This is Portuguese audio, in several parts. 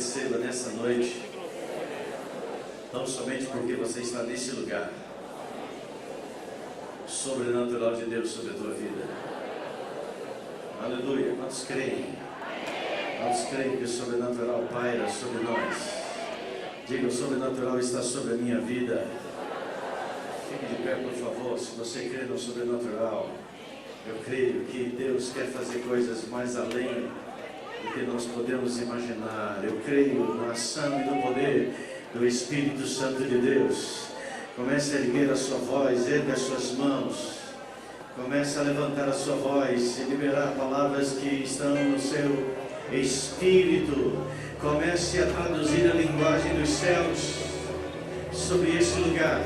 receba nessa noite, não somente porque você está nesse lugar, o sobrenatural de Deus sobre a tua vida. Aleluia. Quantos creem? Quantos creem que o sobrenatural paira sobre nós? Diga, o sobrenatural está sobre a minha vida. Fique de pé, por favor. Se você crê no sobrenatural, eu creio que Deus quer fazer coisas mais além do que nós podemos imaginar. Eu creio na ação e no poder do Espírito Santo de Deus. Comece a erguer a sua voz, erga as suas mãos. Comece a levantar a sua voz e liberar palavras que estão no seu espírito. Comece a traduzir a linguagem dos céus sobre esse lugar.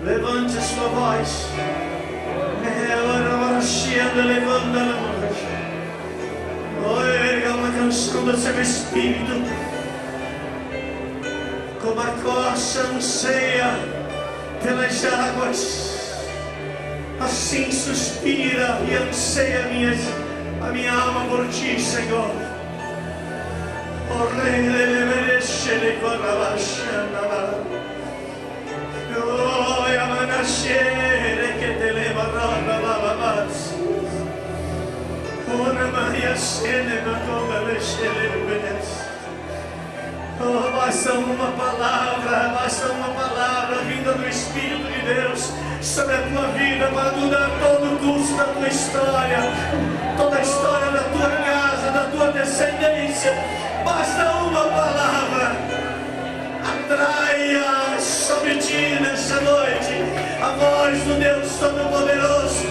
Levante a sua voz. Erga uma canção do seu espírito. Como a corça anseia pelas águas, assim suspira e anseia a minha alma por ti, Senhor. O Rei dele merece de corabachana. Oh, Yamanashere que te leva roda lavabas. Ora Maria Sene Macoba Lechelebenes. Oh, basta uma palavra vinda do Espírito de Deus sobre a tua vida para mudar todo o curso da tua história, toda a história da tua casa, da tua descendência. Basta uma palavra. Atraia sobre ti nessa noite a voz do Deus Todo-Poderoso.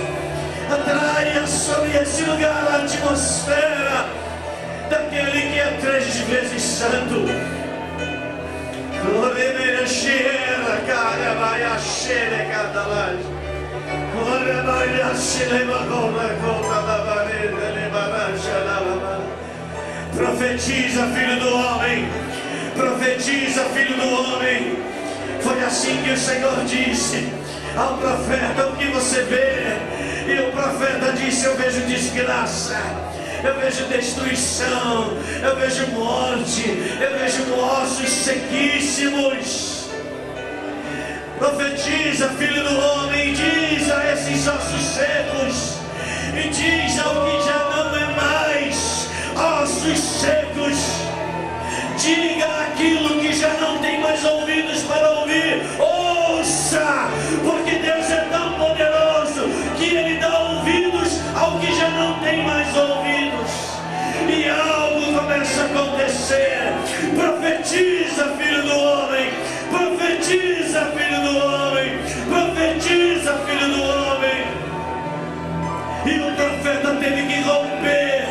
Atraia sobre esse lugar a atmosfera daquele que é 3 vezes santo. Glória cheira, cara, vai a cheira, cada laje. Glória vai a cheira, conta da vareta, levaranja, lava. Profetiza, filho do homem. Profetiza, filho do homem. Foi assim que o Senhor disse ao profeta: o que você vê? E o profeta disse: eu vejo desgraça, eu vejo destruição, eu vejo morte, eu vejo ossos sequíssimos. Profetiza, filho do homem, e diz a esses ossos secos, e diz ao que já não é mais ossos secos, diga aquilo que já não tem mais ouvidos para ouvir, ouça, porque Deus é tão poderoso que Ele dá ouvidos ao que já não tem mais ouvidos, e algo começa a acontecer. Profetiza, filho do homem, profetiza, filho do homem, profetiza, filho do homem. E o profeta teve que romper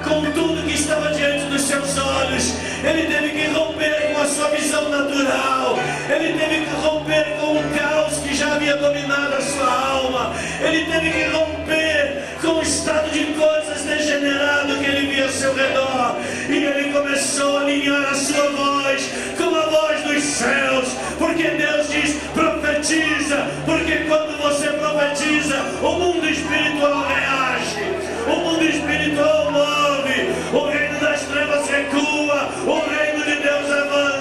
com tudo que estava diante dos seus olhos. Ele teve que romper com a sua visão natural. Ele teve que romper com o caos que já havia dominado a sua alma. Ele teve que romper com o estado de coisas degenerado que ele via ao seu redor. E ele começou a alinhar a sua voz com a voz dos céus. Porque Deus diz: profetiza. Porque quando você profetiza, o mundo espiritual reage, o mundo espiritual move, o reino das trevas recua, o reino de Deus avança.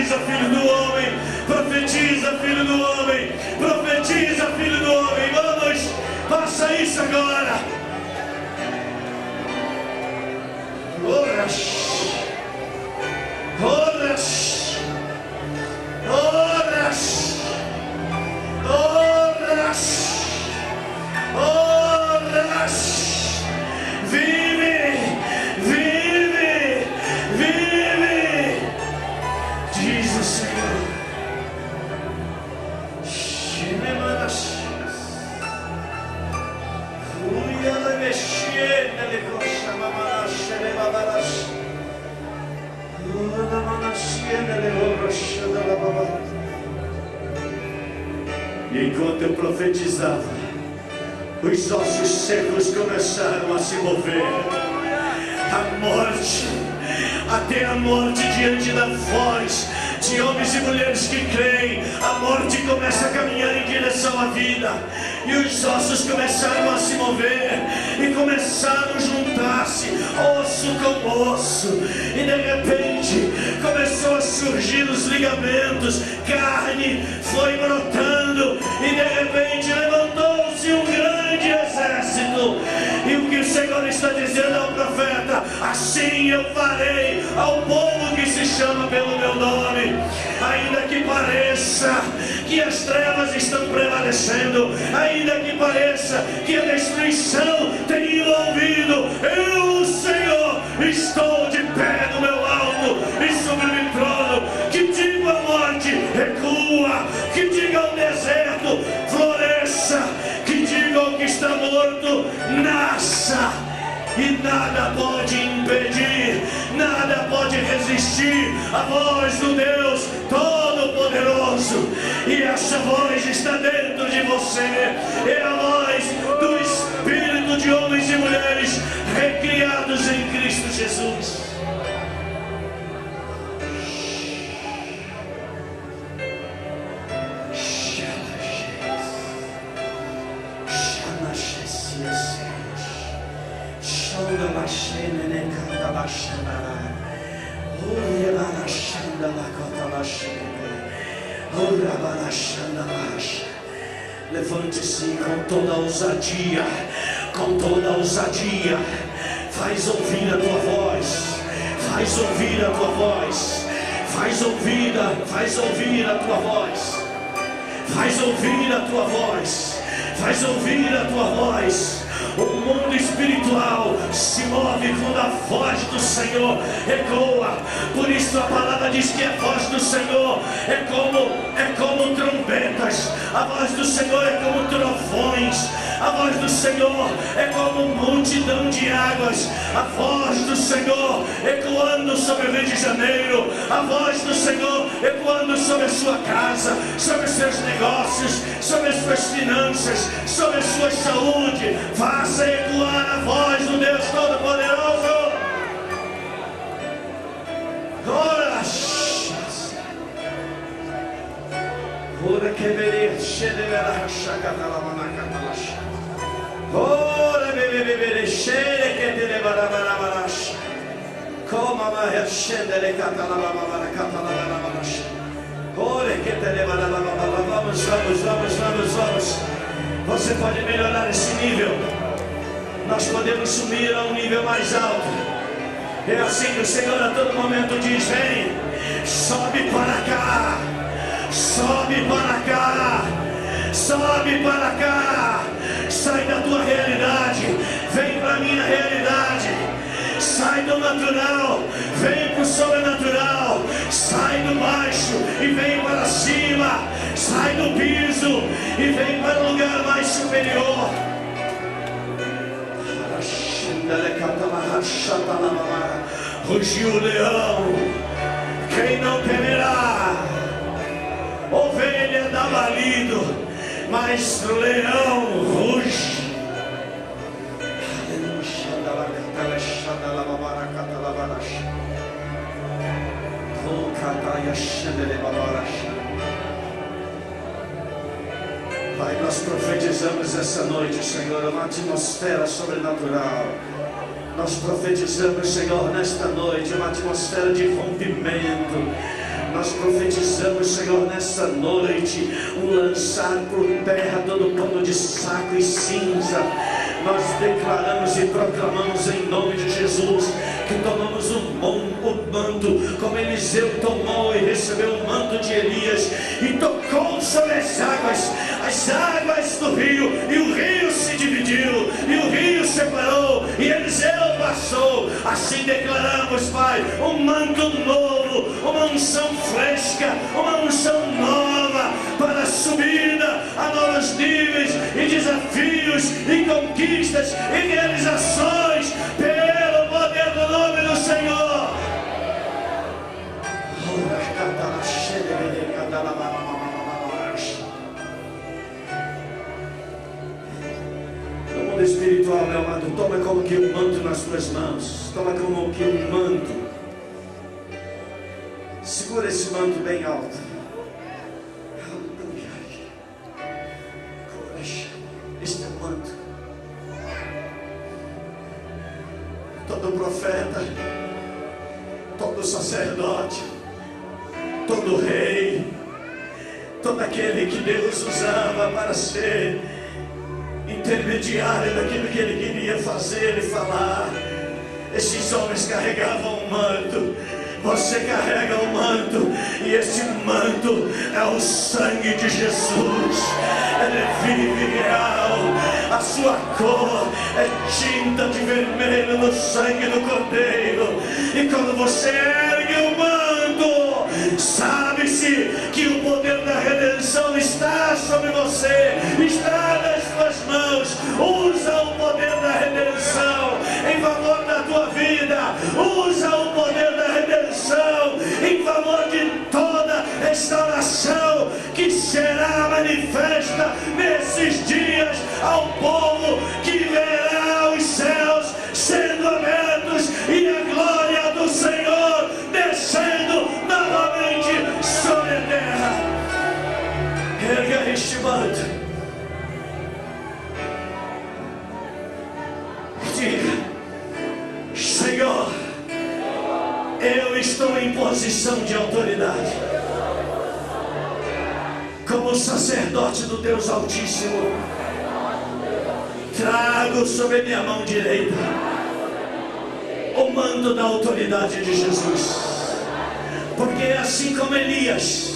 Profetiza, filho do homem. Profetiza, filho do homem. Profetiza, filho do homem. Vamos, faça isso agora. Oras, oras, oras, oras, oras. Vive, vive, vive, diz o Senhor. E enquanto eu profetizava, os ossos secos começaram a se mover. A morte, até a morte diante da voz de homens e mulheres que creem, a morte começa a caminhar em direção à vida. E os ossos começaram a se mover e começaram a juntar-se, osso com osso. E de repente começou a surgir os ligamentos, carne foi brotando. E de repente levantou-se um grande exército. E o que o Senhor está dizendo ao profeta: assim eu farei ao povo que se chama pelo meu nome. Ainda que pareça que as trevas estão prevalecendo, ainda que pareça que a destruição tem envolvido, eu, o Senhor, estou de pé no meu alto e sublime trono, que digo à morte, recua, que diga ao deserto, floresça, que diga ao que está morto, nasça. E nada pode impedir, nada pode resistir à voz do Deus Todo-Poderoso. E essa voz está dentro de você. É a voz do Espírito de homens e mulheres recriados em Cristo Jesus. Levante-se com toda ousadia, com toda ousadia. Faz ouvir a tua voz, faz ouvir a tua voz, faz ouvir a tua voz, faz ouvir a tua voz, faz ouvir a tua voz. O mundo espiritual se move quando a voz do Senhor ecoa. Por isso a palavra diz que a voz do Senhor é como trombetas. A voz do Senhor é como trovões. A voz do Senhor é como multidão de águas. A voz do Senhor ecoando sobre o Rio de Janeiro. A voz do Senhor ecoando sobre a sua casa, sobre os seus negócios, sobre as suas finanças, sobre a sua saúde. Faça ecoar a voz do Deus Todo-Poderoso. Ora que veria cheira chacatalamanacatalacha. Ora bebê cheira que te levarabarabash. Coma mais cheira catalabaracatalabarabash. Ora que te levarabarabash. Vamos. Você pode melhorar esse nível. Nós podemos subir a um nível mais alto. É assim que o Senhor a todo momento diz: vem, sobe para cá, sobe para cá, sobe para cá. Sai da tua realidade, vem para a minha realidade. Sai do natural, vem para o sobrenatural. Sai do baixo e vem para cima. Sai do piso e vem para o lugar mais superior. Rugiu o leão, quem não temerá? Ovelha dá balido, mas o leão ruge. Pai, nós profetizamos essa noite, Senhor, uma atmosfera sobrenatural. Nós profetizamos, Senhor, nesta noite uma atmosfera de rompimento. Nós profetizamos, Senhor, nesta noite, lançar por terra todo pano de saco e cinza. Nós declaramos e proclamamos em nome de Jesus que tomamos o manto, como Eliseu tomou e recebeu o manto de Elias e tocou sobre as águas do rio, e o rio se dividiu, e o rio separou, e Eliseu passou. Assim declaramos, Pai, um manto novo, uma unção fresca, uma unção nova para a subida a novos níveis e desafios e conquistas e realizações pelo poder do nome do Senhor. No mundo espiritual, meu amado, toma como que um manto nas tuas mãos. Toma como que um manto. Segura esse manto bem alto. Este é o manto. Todo profeta, todo sacerdote, todo rei, todo aquele que Deus usava para ser intermediário daquilo que Ele queria fazer e falar, esses homens carregavam um manto. Você carrega o manto, e esse manto é o sangue de Jesus. Ele é vivo e real. A sua cor é tinta de vermelho no sangue do Cordeiro. E quando você ergue o manto, sabe-se que o poder da redenção está sobre você, está nas suas mãos. Usa o poder da redenção em favor da tua vida. Usa o poder da redenção em favor de toda restauração que será manifesta nesses dias ao povo que verá os céus sendo abertos e a glória do Senhor descendo novamente sobre a terra. Erga este manto. Diga: Senhor, eu estou em posição de autoridade, como sacerdote do Deus Altíssimo. Trago sobre minha mão direita o manto da autoridade de Jesus, porque assim como Elias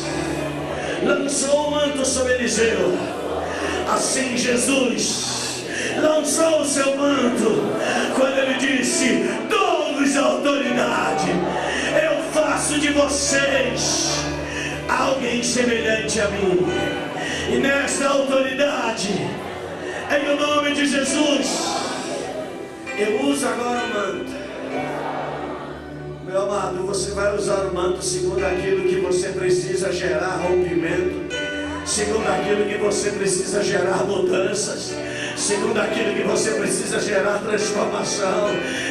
lançou o manto sobre Eliseu, assim Jesus lançou o seu manto quando ele disse: dou-vos autoridade, eu faço de vocês alguém semelhante a mim. E nesta autoridade, em o nome de Jesus, eu uso agora o manto. Meu amado, você vai usar o manto segundo aquilo que você precisa gerar rompimento, segundo aquilo que você precisa gerar mudanças, segundo aquilo que você precisa gerar transformação.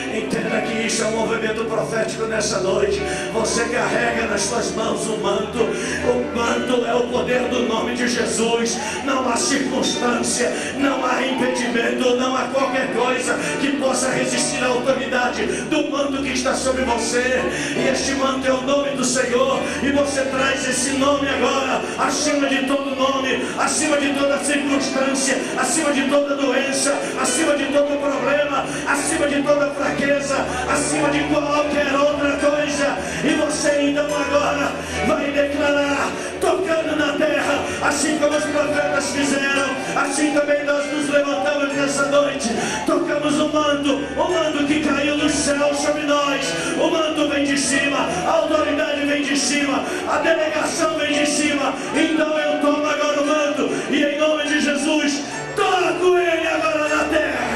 Entenda que isso é um movimento profético nessa noite. Você carrega nas suas mãos o manto. O manto é o poder do nome de Jesus. Não há circunstância, não há impedimento, não há qualquer coisa que possa resistir à autoridade do manto que está sobre você. E este manto é o nome do Senhor, e você traz esse nome agora acima de todo nome, acima de toda circunstância, acima de toda doença, acima de todo problema, acima de toda fraqueza, acima de qualquer outra coisa. E você então agora vai declarar, tocando na terra, assim como os profetas fizeram. Assim também nós nos levantamos nessa noite, tocamos o manto que caiu do céu sobre nós. O manto vem de cima, a autoridade vem de cima, a delegação vem de cima. Então eu tomo agora o manto, e em nome de Jesus toco ele agora na terra.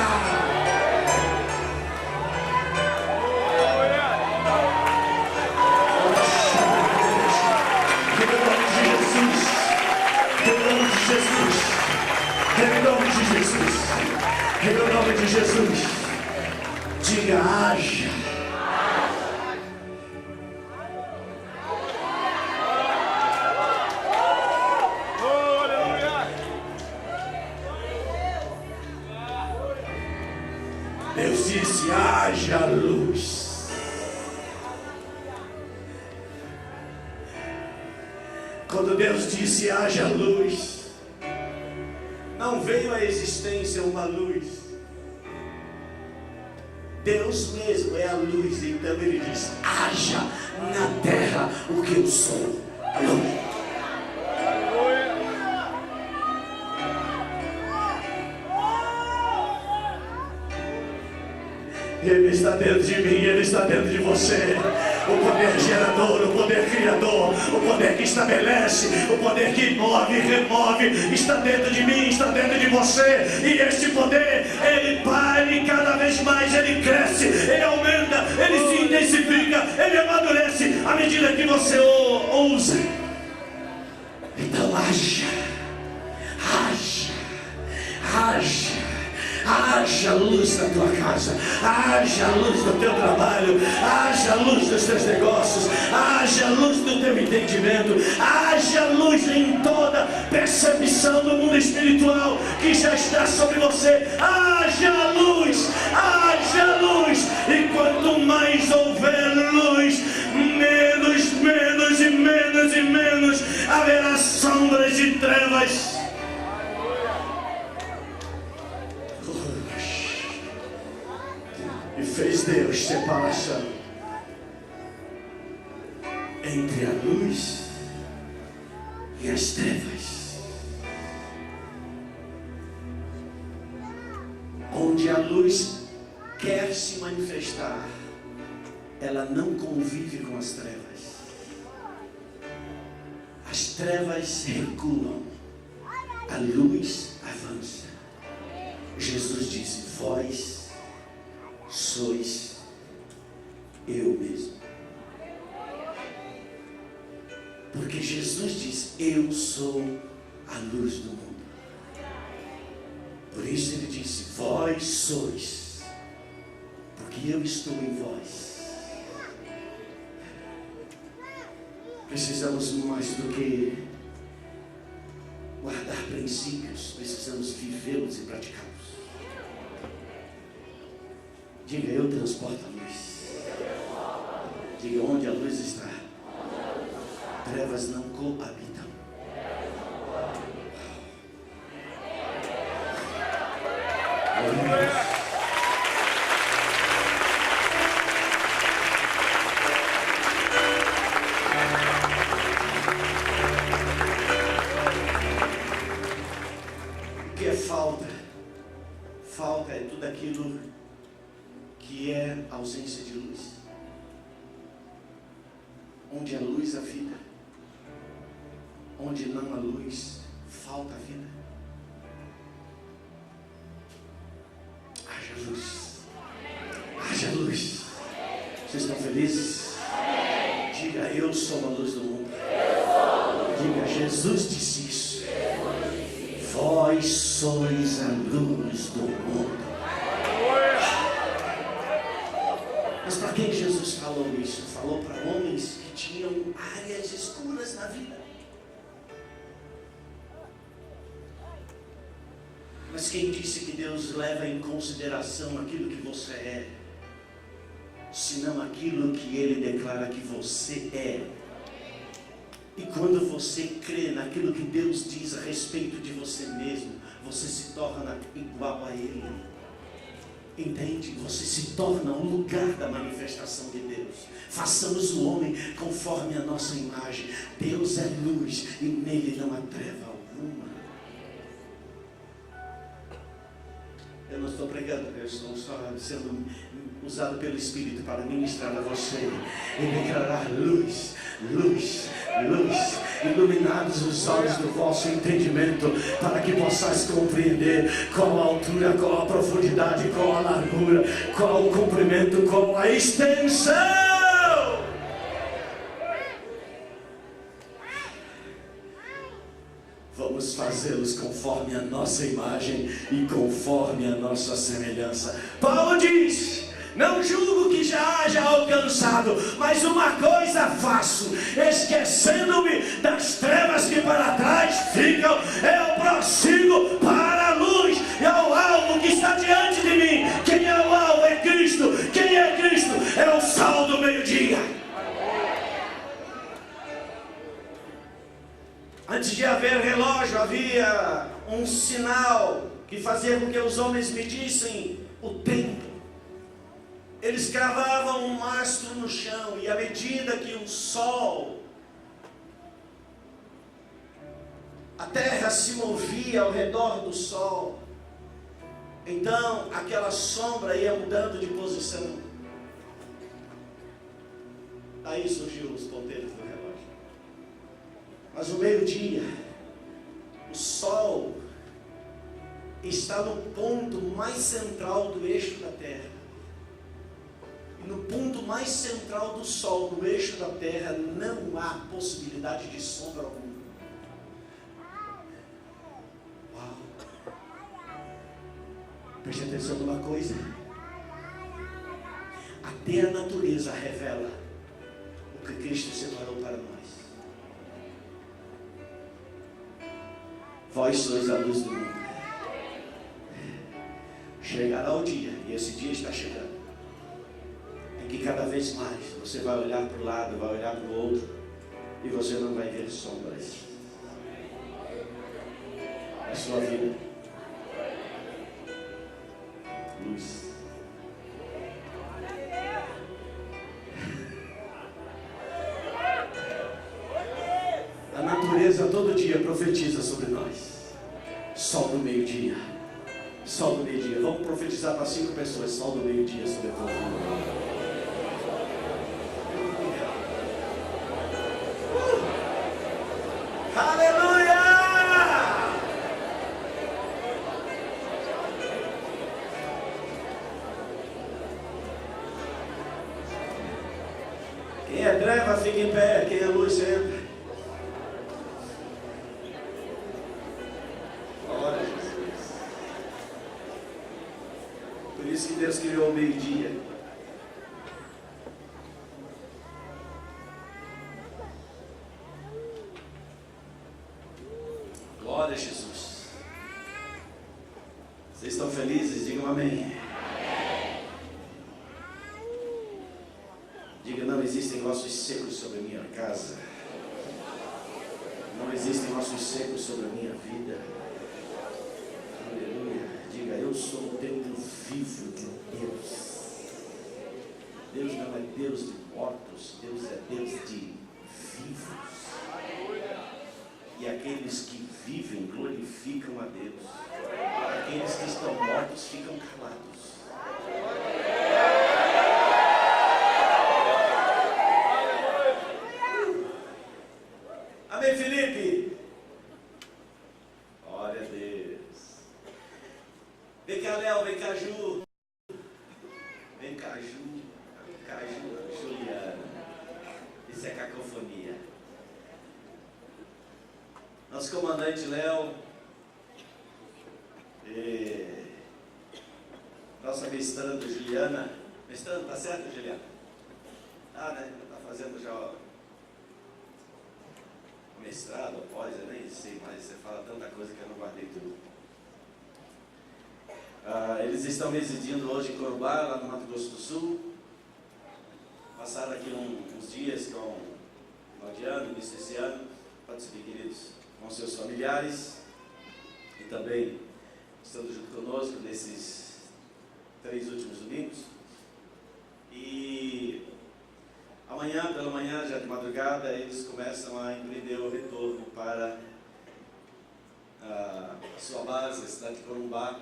Em nome de Jesus, em nome de Jesus, diga: haja. Deus disse: haja luz. Quando Deus disse haja luz, não veio à existência uma luz. Deus mesmo é a luz, então Ele diz: haja na terra o que eu sou, a luz. Ele está dentro de mim, Ele está dentro de você. O poder gerador, o poder criador, o poder que estabelece, o poder que move, remove, está dentro de mim, está dentro de você. E este poder, ele cada vez mais ele cresce, ele aumenta, ele se intensifica, ele amadurece à medida que você o usa. Então haja luz na tua casa, haja luz no teu trabalho, haja luz nos teus negócios, haja luz no teu entendimento, haja luz em toda percepção do mundo espiritual que já está sobre você. Haja luz, e quanto mais houver luz, menos haverá sombras e trevas. E fez Deus separação entre a luz e as trevas. Onde a luz quer se manifestar, ela não convive com as trevas. As trevas recuam, a luz avança. Jesus disse: vós sois eu mesmo. Porque Jesus diz: eu sou a luz do mundo. Por isso ele disse: vós sois, porque eu estou em vós. Precisamos mais do que guardar princípios, precisamos vivê-los e praticá-los. Diga: eu transporto a luz. Diga: onde a luz está, trevas não coabitam. O que é falta? Falta é tudo aquilo que é ausência de luz. Onde há luz, há vida. Onde não há luz, falta vida. Haja luz. Haja luz. Vocês estão felizes? Diga: eu sou a luz do mundo. Diga: Jesus disse isso. Vós sois a luz do mundo. Mas para quem Jesus falou isso? Falou para homens que tinham áreas escuras na vida. Mas quem disse que Deus leva em consideração aquilo que você é, senão aquilo que Ele declara que você é? E quando você crê naquilo que Deus diz a respeito de você mesmo, você se torna igual a Ele. Entende? Você se torna um lugar da manifestação de Deus. Façamos o homem conforme a nossa imagem. Deus é luz e nele não há treva alguma. Eu não estou pregando, eu estou só sendo usado pelo Espírito para ministrar a você e declarar luz, luz, luz, iluminados os olhos do vosso entendimento, para que possais compreender qual a altura, qual a profundidade, qual a largura, qual o comprimento, qual a extensão. Vamos fazê-los conforme a nossa imagem e conforme a nossa semelhança. Paulo diz: não julgo que já haja alcançado, mas uma coisa faço, esquecendo-me das trevas que para trás ficam, eu prossigo para a luz e ao alvo que está diante de mim. Quem é o alvo? É Cristo. Quem é Cristo? É o sol do meio-dia. Antes de haver relógio, havia um sinal que fazia com que os homens medissem o tempo. Eles cravavam um mastro no chão, e à medida que o sol, a terra se movia ao redor do sol, então aquela sombra ia mudando de posição. Aí surgiu os ponteiros do relógio. Mas o meio-dia, o sol está no ponto mais central do eixo da terra. E no ponto mais central do sol, no eixo da terra, não há possibilidade de sombra alguma. Uau! Preste atenção numa coisa. Até a natureza revela o que Cristo separou para nós. Vós sois a luz do mundo. Chegará o dia, e esse dia está chegando, em que cada vez mais você vai olhar para o lado, vai olhar para o outro, e você não vai ver sombras na sua vida. Luz. A natureza todo dia profetiza sobre nós. Sol do meio-dia. Sol do meio-dia. Vamos profetizar para 5 pessoas. Sol do meio-dia sobre a tua vida. Aleluia! Quem é treva fica em pé, quem é luz entra. Glória a Jesus. Por isso que Deus criou o meio-dia. Glória a Jesus. Vocês estão felizes? Digam amém. Diga, não existem ossos secos sobre a minha casa. Não existem ossos secos sobre a minha vida. Aleluia. Diga, eu sou o templo vivo de Deus. Deus não é Deus de mortos, Deus é Deus de vivos. E aqueles que vivem glorificam a Deus. Aqueles que estão mortos ficam calados. Amém, Felipe? Glória a Deus. Vem cá, Léo, vem cá, Ju. Vem cá, Ju. Vem cá, Juliana. Isso é cacofonia. Nosso comandante Léo, nossa mestranda Juliana. Mestranda, tá certo, Juliana? Ah, né? Tá fazendo já o mestrado, pós, eu nem sei mais. Você fala tanta coisa que eu não guardei tudo. Eles estão residindo hoje em Corumbá, lá no Mato Grosso do Sul. Passaram aqui uns dias com o final de ano, início desse ano. Pode subir, queridos, com seus familiares. E também estando junto conosco nesses 3 últimos domingos. E amanhã, pela manhã, já de madrugada, eles começam a empreender o retorno para a sua base, a cidade de Corumbá.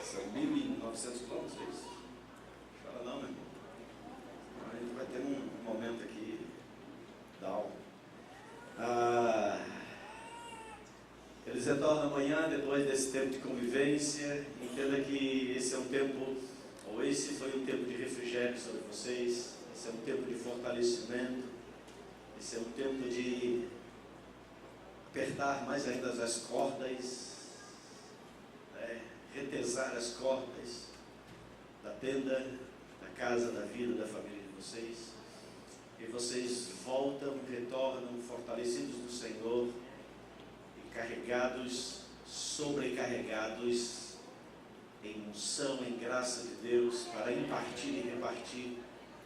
São 1.900 quilômetros, é isso? Fala não, meu irmão. A gente vai ter um momento aqui down. Eles retornam amanhã, depois desse tempo de convivência. Entenda que esse é um tempo, ou esse foi um tempo de refrigério sobre vocês. Esse é um tempo de fortalecimento. Esse é um tempo de apertar mais ainda as cordas, retesar as cordas da tenda, da casa, da vida, da família de vocês. E vocês voltam, retornam fortalecidos no Senhor e carregados, sobrecarregados em unção, em graça de Deus, para impartir e repartir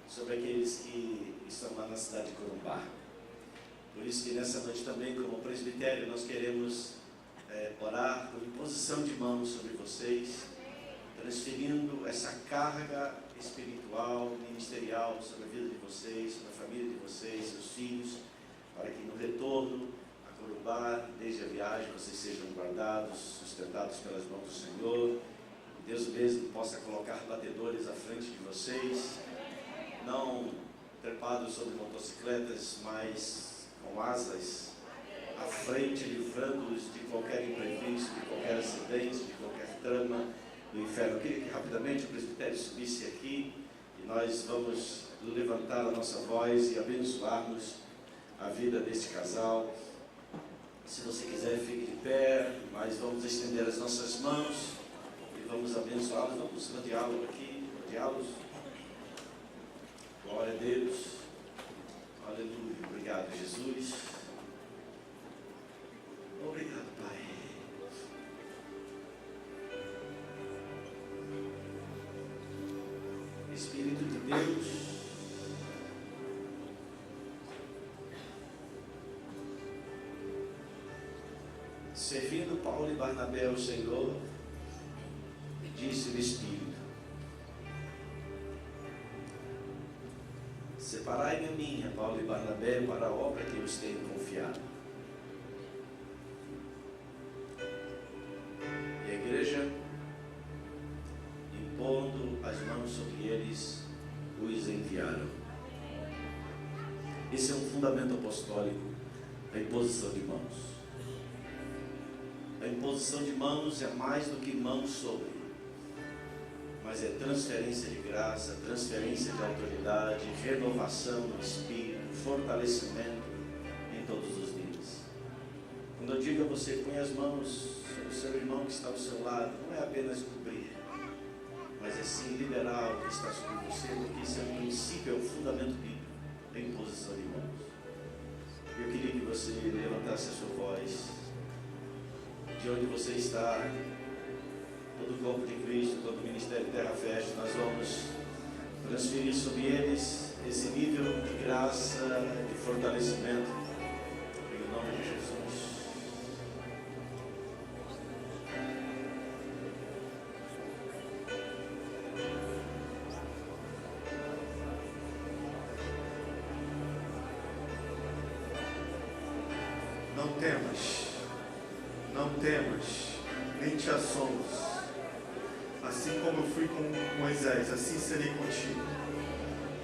sobre aqueles que estão lá na cidade de Corumbá. Por isso que nessa noite também, como presbitério, nós queremos orar por imposição de mãos sobre vocês, transferindo essa carga espiritual, ministerial sobre a vida de vocês, sobre a família de vocês, seus filhos, para que no retorno a Corumbá, desde a viagem, vocês sejam guardados, sustentados pelas mãos do Senhor. Que Deus mesmo possa colocar batedores à frente de vocês, não trepados sobre motocicletas, mas com asas à frente, livrando-os de qualquer imprevisto, de qualquer acidente, de qualquer trama do inferno. Eu queria que rapidamente o presbitério subisse aqui e nós vamos levantar a nossa voz e abençoarmos a vida deste casal. Se você quiser, fique de pé, mas vamos estender as nossas mãos e vamos abençoá-los. Vamos rodeá-los aqui, rodeá-los. Glória a Deus. Aleluia. Obrigado, Jesus. Obrigado, Pai. Espírito de Deus, servindo Paulo e Barnabé ao Senhor, disse o Espírito: separai-me a mim, a Paulo e Barnabé, para a obra que eu os tenho confiado. E a igreja, impondo as mãos sobre eles, os enviaram. Esse é um fundamento apostólico, a imposição de mãos. A imposição de mãos é mais do que mãos sobre, mas é transferência de graça, transferência de autoridade, renovação do espírito, fortalecimento em todos os níveis. Quando eu digo a você, põe as mãos sobre o seu irmão que está ao seu lado, não é apenas cobrir, mas é sim liberar o que está sobre você, porque isso é um princípio, é um fundamento bíblico, a imposição de mãos. Eu queria que você levantasse a sua voz, de onde você está, todo o corpo de Cristo, todo o ministério Terra Festa, nós vamos transferir sobre eles esse nível de graça, de fortalecimento, em nome de Jesus. Não temas, nem te assombres. Assim como eu fui com Moisés, assim serei contigo.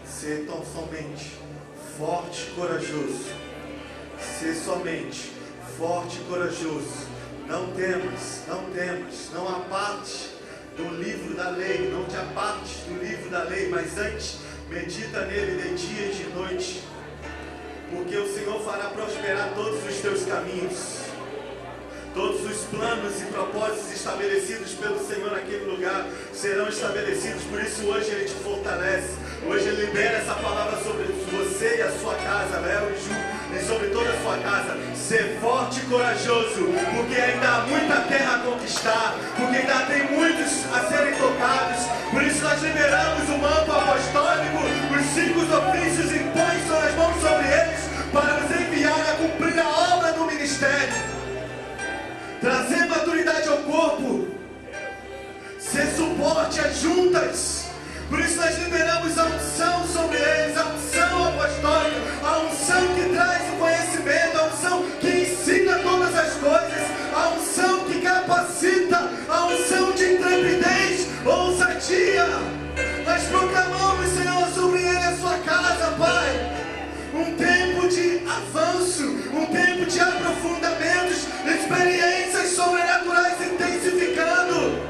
Ser tão somente forte e corajoso. Ser somente forte e corajoso. Não temas, não temas, não apartes do livro da lei, não te apartes do livro da lei, mas antes medita nele de dia e de noite. Porque o Senhor fará prosperar todos os teus caminhos. Todos os planos e propósitos estabelecidos pelo Senhor naquele lugar serão estabelecidos. Por isso hoje Ele te fortalece. Hoje Ele libera essa palavra sobre você e a sua casa, Léo e Ju, e sobre toda a sua casa. Ser forte e corajoso, porque ainda há muita terra a conquistar, porque ainda tem muitos a serem tocados. Por isso nós liberamos o manto apostólico, os 5 ofícios, impõe suas mãos sobre eles para nos enviar a cumprir a obra do ministério. Trazer maturidade ao corpo, ser suporte às juntas. Por isso nós liberamos a unção sobre eles, a unção apostólica, a unção que traz o conhecimento, a unção que ensina todas as coisas, a unção que capacita, a unção de intrepidez, ousadia. Nós proclamamos, Senhor, sobre ele a sua casa, Pai. Um tempo de avanço, um tempo de aprofundamentos, experiências sobrenaturais intensificando.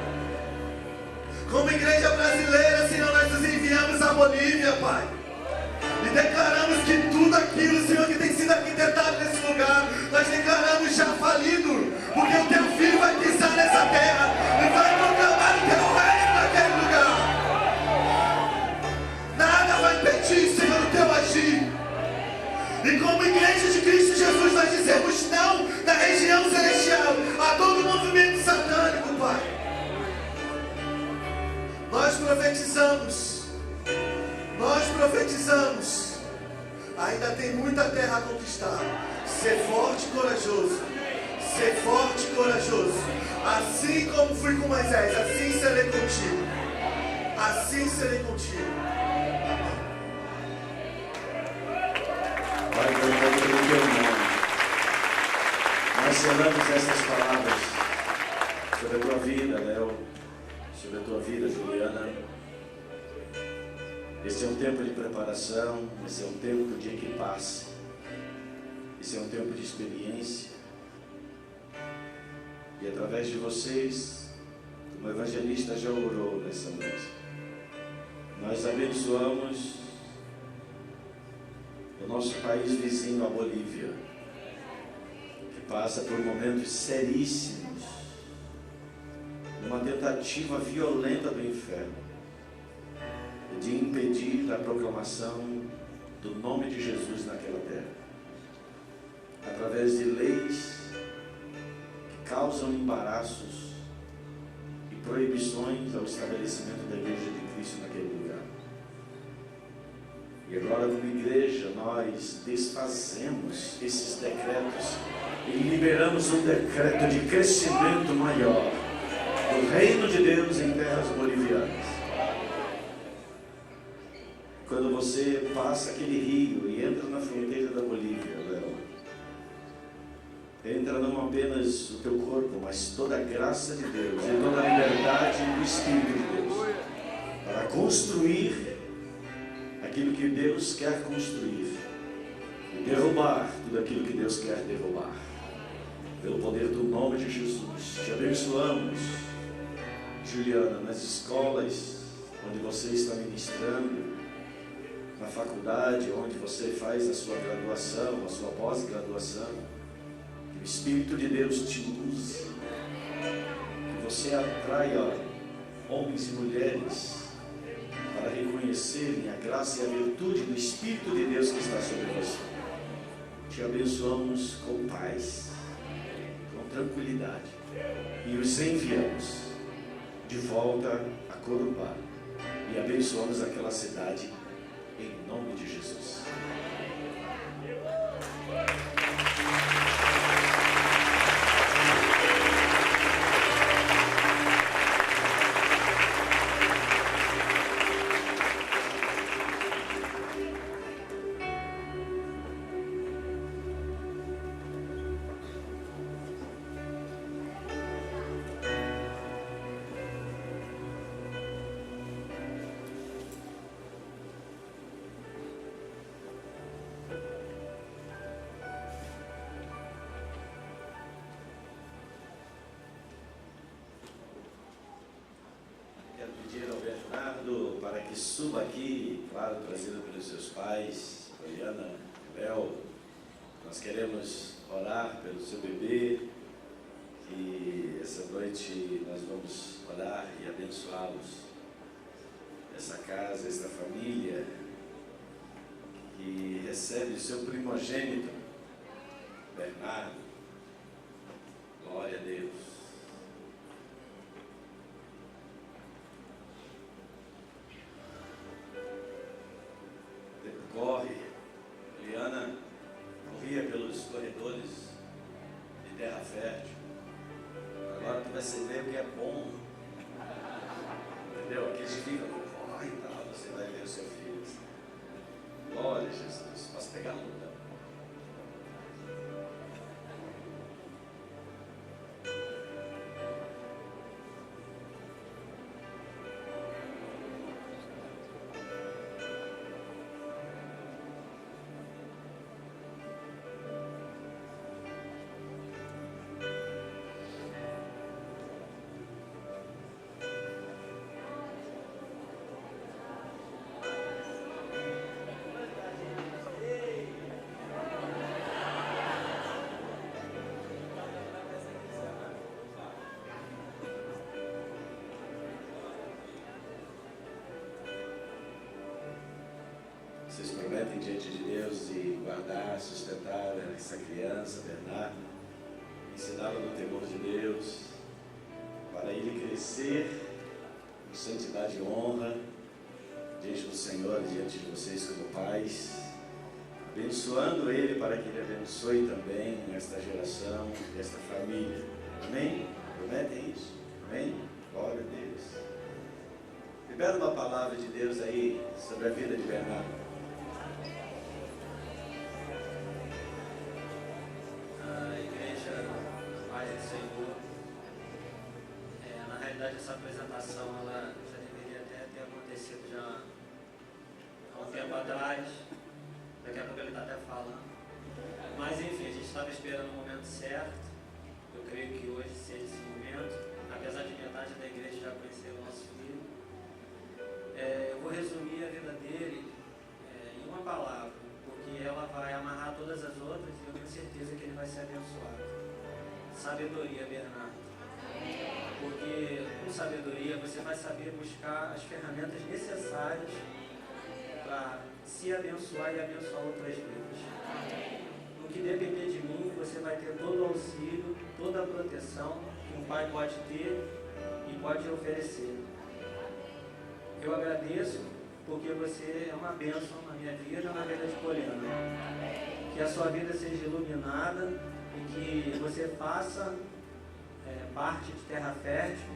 Como igreja brasileira, Senhor, nós nos enviamos à Bolívia, Pai. E declaramos que tudo aquilo, Senhor, que tem sido arquitetado nesse lugar, nós declaramos já falido. Porque o teu filho vai pisar nessa terra e vai proclamar o teu reino naquele lugar. Nada vai impedir, Senhor, o teu agir. E como igreja de Cristo Jesus, nós dizemos não na região celestial a todo movimento satânico, Pai. Nós profetizamos Ainda tem muita terra a conquistar. Ser forte e corajoso. Ser forte e corajoso. Assim como fui com Moisés, assim serei contigo. Assim serei contigo. Pai, eu quero no teu nome. Nós selamos essas palavras sobre a tua vida, Léo, sobre a tua vida, Juliana. Esse é um tempo de preparação, esse é um tempo de equipar-se, esse é um tempo de experiência. E através de vocês, como o evangelista já orou nessa noite, nós abençoamos o nosso país vizinho, a Bolívia, que passa por momentos seríssimos, numa tentativa violenta do inferno de impedir a proclamação do nome de Jesus naquela terra, através de leis que causam embaraços e proibições ao estabelecimento da Igreja de Cristo naquele lugar. E agora, como igreja, nós desfazemos esses decretos e liberamos um decreto de crescimento maior do reino de Deus em terras bolivianas. Quando você passa aquele rio e entra na fronteira da Bolívia, Léo, entra não apenas o teu corpo, mas toda a graça de Deus e toda a liberdade do Espírito de Deus para construir aquilo que Deus quer construir e derrubar tudo aquilo que Deus quer derrubar. Pelo poder do nome de Jesus, te abençoamos, Juliana, nas escolas onde você está ministrando, na faculdade onde você faz a sua graduação, a sua pós-graduação. Que o Espírito de Deus te use, que você atraia homens e mulheres para reconhecerem a graça e a virtude do Espírito de Deus que está sobre você. Te abençoamos com paz, com tranquilidade, e os enviamos de volta a Corumbá e abençoamos aquela cidade em nome de Jesus. Para que suba aqui, claro, trazido pelos seus pais, Mariana, Léo. Nós queremos orar pelo seu bebê, e essa noite nós vamos orar e abençoá-los. Essa casa, essa família que recebe o seu primogênito, Bernardo. Glória a Deus. Corre, Liana corria pelos corredores de terra fértil. Agora tu vai ver o que é bom. Entendeu? Aqueles que ficam, corre e tal, você vai ver o seu filho. Glória a Jesus, posso pegar a luta. Vocês prometem diante de Deus de guardar, sustentar essa criança, Bernardo, ensiná-lo no temor de Deus, para ele crescer com santidade e honra diante do Senhor, diante de vocês como pais. abençoando ele para que ele abençoe também esta geração, esta família. Amém? Prometem isso? Amém? Glória a Deus. Libera uma palavra de Deus aí sobre a vida de Bernardo. A igreja Paz do Senhor, na realidade essa apresentação ela já deveria até ter acontecido já há um tempo atrás. Daqui a pouco ele está até falando. Mas enfim, a gente estava esperando o momento certo. Eu creio que hoje seja esse momento. Apesar de metade da igreja já conhecer o nosso filho. Eu vou resumir a vida dele em uma palavra, porque ela vai amarrar todas as outras e eu tenho certeza que ele vai ser abençoado. Sabedoria, Bernardo. Porque com sabedoria você vai saber buscar as ferramentas necessárias para se abençoar e abençoar outras vidas. No que depender de mim, você vai ter todo o auxílio, toda a proteção que um pai pode ter e pode oferecer. Eu agradeço porque você é uma bênção na minha vida e na vida de Poliana. Que a sua vida seja iluminada e que você faça parte de terra fértil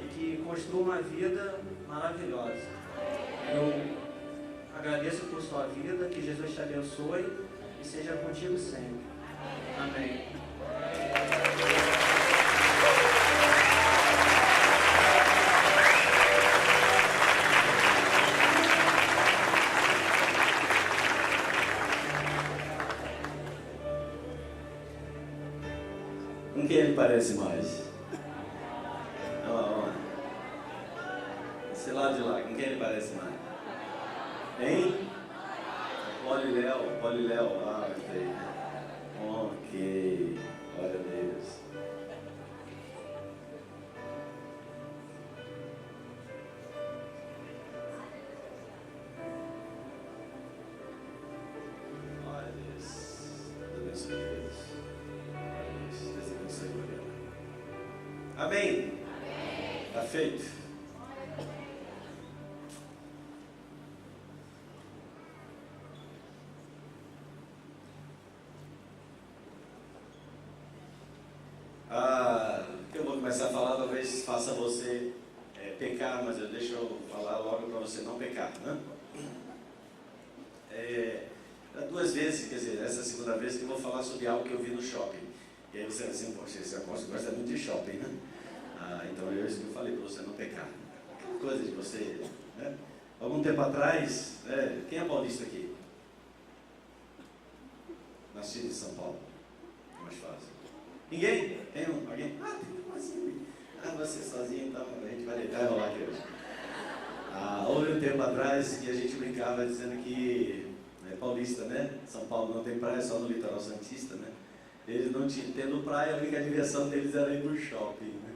e que construa uma vida maravilhosa. Eu agradeço por sua vida, que Jesus te abençoe e seja contigo sempre. Amém. Com quem ele parece mais? Esse lado de lá, com quem ele parece mais? Hein? Poliléu, ok, glória a Deus. Glória a Deus, Deus abençoe Deus. Glória a Deus, Deus abençoe Poliléu. Amém? Está feito. Eu vou começar a falar, talvez faça você pecar, mas deixa eu falar logo para você não pecar, né? Duas vezes, quer dizer, essa é a segunda vez que eu vou falar sobre algo que eu vi no shopping. E aí você vai assim, poxa, esse apóstolo gosta muito de shopping, né? Então é isso que eu falei para você não pecar. Aquela coisa de você, né? Algum tempo atrás, quem é paulista aqui? Nascido em São Paulo. É mais fácil. Ninguém? Tem alguém? Tem como assim? Você sozinho, então a gente vai deitar e rolar aqui hoje. Houve um tempo atrás que a gente brincava dizendo que paulista, né? São Paulo não tem praia, só no litoral santista, né? Eles não tendo praia, a única diversão deles era ir pro shopping, né?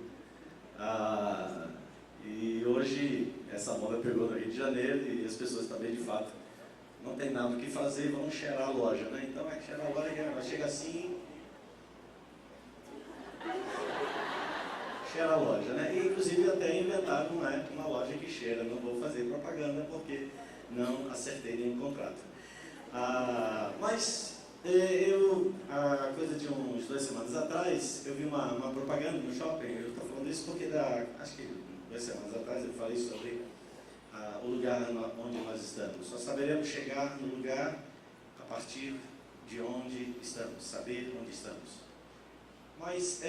E hoje essa moda pegou no Rio de Janeiro e as pessoas também, de fato, não tem nada o que fazer, vão cheirar a loja, né? Então cheirar a loja, ela chega assim, cheira a loja, né? E inclusive até inventaram uma loja que cheira. Não vou fazer propaganda porque não acertei nenhum contrato. Mas coisa de uns 2 semanas atrás, eu vi uma propaganda no shopping. Eu estou falando isso porque acho que 2 semanas atrás eu falei sobre o lugar onde nós estamos. Só saberemos chegar no lugar a partir de onde estamos, saber onde estamos. Mas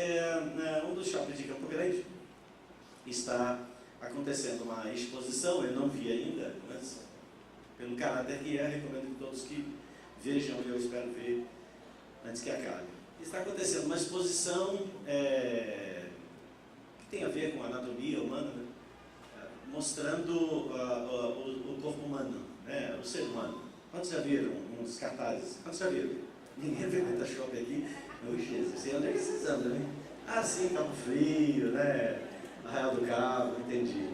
um dos shoppings de Campo Grande está acontecendo uma exposição, eu não vi ainda, mas pelo caráter que recomendo que todos que vejam, e eu espero ver antes que acabe. Está acontecendo uma exposição que tem a ver com a anatomia humana, né? Mostrando o corpo humano, né? O ser humano. Quantos já viram uns cartazes? Quantos já viram? Ninguém frequenta shopping aqui. Jesus, sei onde é que vocês andam, né? Sim, Cabo Frio, né? Arraial do Cabo, entendi.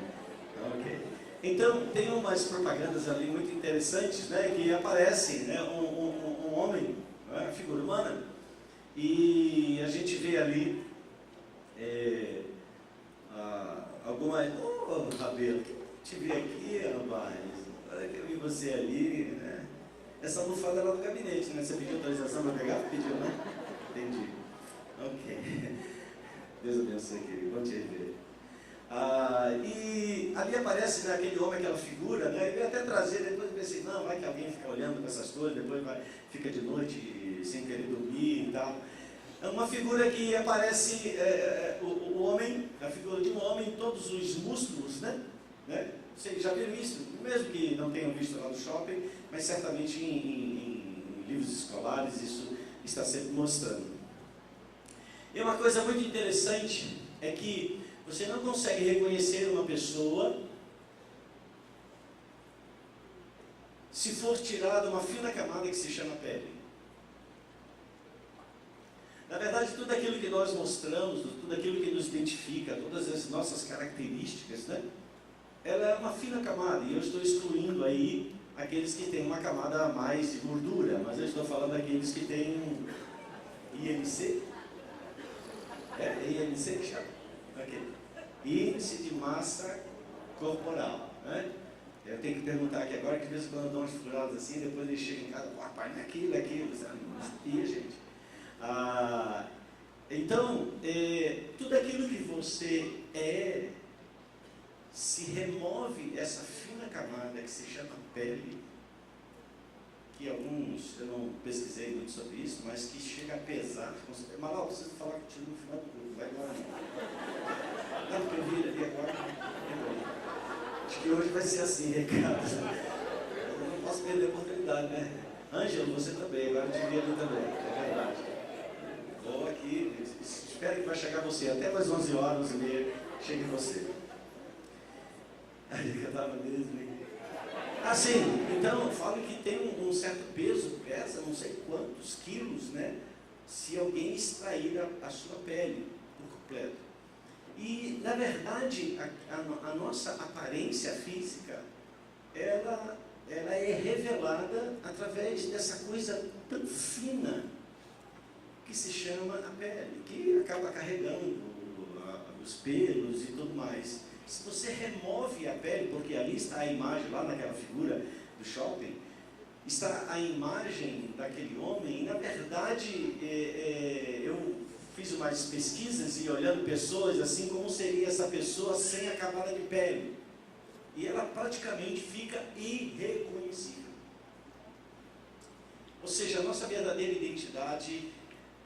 Ok. Então, tem umas propagandas ali muito interessantes, né? Que aparece, né? Um homem, né? Figura humana, e a gente vê ali alguma... Rabelo, te vi aqui, rapaz, olha que eu vi você ali, né? Essa almofada era do gabinete, né? Você pediu autorização para pegar? Pediu, né? Entendi. Ok. Deus abençoe, querido. Bom te rever. E ali aparece, né, aquele homem, aquela figura, né? Eu ia até trazer, depois eu pensei, não, vai que alguém fica olhando para essas coisas, depois fica de noite sem querer dormir e tal. É uma figura que aparece, o homem, a figura de um homem, todos os músculos, né? Vocês já viram isso? Mesmo que não tenham visto lá no shopping, mas certamente em livros escolares isso está sempre mostrando. E uma coisa muito interessante é que você não consegue reconhecer uma pessoa se for tirada uma fina camada que se chama pele. Na verdade, tudo aquilo que nós mostramos, tudo aquilo que nos identifica, todas as nossas características, né? Ela é uma fina camada, e eu estou excluindo aí aqueles que têm uma camada a mais de gordura, mas eu estou falando daqueles que têm IMC. IMC que chama? Ok. Índice de massa corporal, né? Eu tenho que perguntar aqui agora, que de vez em quando eu dou umas furadas assim, depois ele chega em casa, rapaz, não é aquilo, sabe? Não sabia, gente. Então, tudo aquilo que você se remove essa fina camada que se chama pele, que alguns, eu não pesquisei muito sobre isso, mas que chega a pesar. Malau, preciso falar contigo no final do grupo, vai embora não. Não, porque eu vi ali agora. Acho que hoje vai ser assim, recado. Eu não posso perder a oportunidade, né? Ângelo, você também, agora eu te vi ali também, é verdade. Vou aqui, espero que vai chegar você, até mais 11 horas e meia, chegue você. Aí eu estava mesmo. Assim, então eu falo que tem um certo peso, pesa não sei quantos quilos, né? Se alguém extrair a sua pele por completo. E, na verdade, a nossa aparência física, ela é revelada através dessa coisa tão fina que se chama a pele, que acaba carregando os pelos e tudo mais. Se você remove a pele, porque ali está a imagem, lá naquela figura do shopping, está a imagem daquele homem, e na verdade eu fiz umas pesquisas e olhando pessoas assim, como seria essa pessoa sem a camada de pele. E ela praticamente fica irreconhecível. Ou seja, a nossa verdadeira identidade,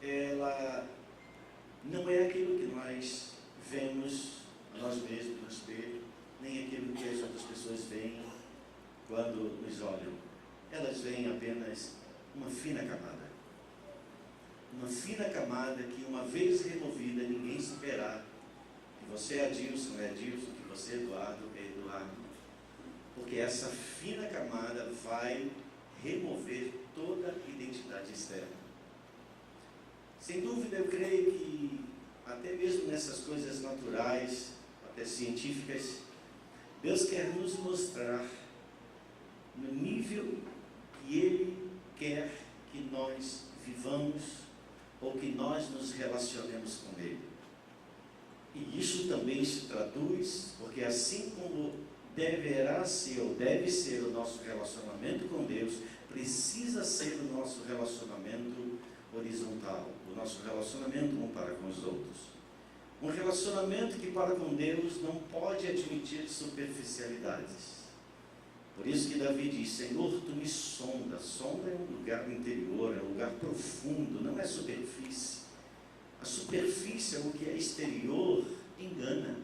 ela não é aquilo que nós vemos a nós mesmos no espelho, nem aquilo que as outras pessoas veem quando nos olham. Elas veem apenas uma fina camada. Uma fina camada que, uma vez removida, ninguém superar. Que você é Adilson, é Adilson, que você é Eduardo, é Eduardo. Porque essa fina camada vai remover toda a identidade externa. Sem dúvida, eu creio que, até mesmo nessas coisas naturais, até científicas, Deus quer nos mostrar no nível que Ele quer que nós vivamos ou que nós nos relacionemos com Ele. E isso também se traduz, porque assim como deverá ser ou deve ser o nosso relacionamento com Deus, precisa ser o nosso relacionamento horizontal, o nosso relacionamento um para com os outros. Um relacionamento que para com Deus não pode admitir superficialidades. Por isso que Davi diz, Senhor, Tu me sonda. Sonda é um lugar interior, é um lugar profundo, não é superfície. A superfície, o que é exterior, engana.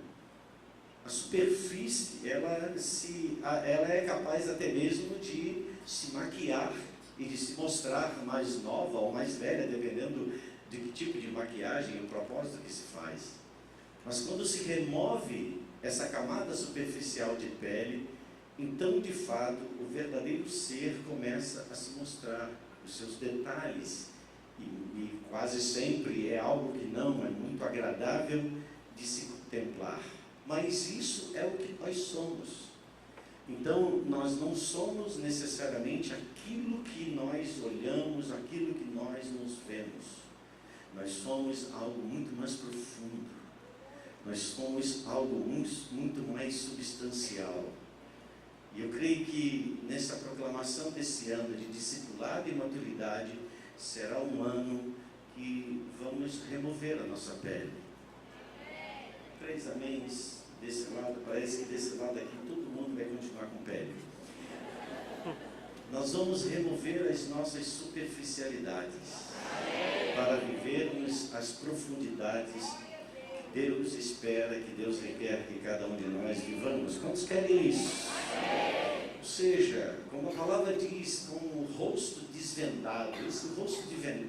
A superfície, ela é capaz até mesmo de se maquiar e de se mostrar mais nova ou mais velha, dependendo de que tipo de maquiagem e o propósito que se faz. Mas quando se remove essa camada superficial de pele, então, de fato, o verdadeiro ser começa a se mostrar, os seus detalhes, e quase sempre é algo que não é muito agradável de se contemplar. Mas isso é o que nós somos. Então, nós não somos necessariamente aquilo que nós olhamos, aquilo que nós nos vemos. Nós somos algo muito mais profundo. Nós somos algo muito mais substancial. E eu creio que nessa proclamação desse ano de discipulado e maturidade, será um ano que vamos remover a nossa pele. 3 améns desse lado, parece que desse lado aqui todo mundo vai continuar com pele. Nós vamos remover as nossas superficialidades para vivermos as profundidades que Deus espera, que Deus requer que cada um de nós vivamos. Quantos querem isso? Ou seja, como a palavra diz, com o rosto desvendado. Esse rosto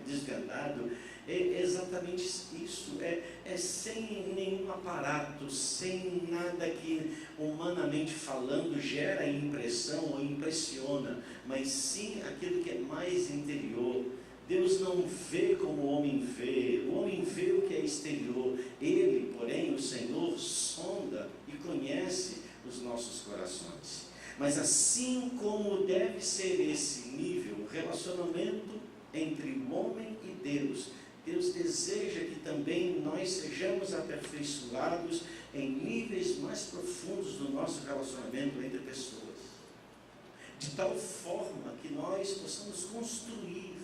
desvendado é exatamente isso, é sem nenhum aparato, sem nada que humanamente falando gera impressão ou impressiona, mas sim aquilo que é mais interior. Deus não vê como o homem vê o que é exterior. Ele, porém, o Senhor, sonda e conhece os nossos corações. Mas assim como deve ser esse nível, relacionamento entre o homem e Deus, Deus deseja que também nós sejamos aperfeiçoados em níveis mais profundos do nosso relacionamento entre pessoas. De tal forma que nós possamos construir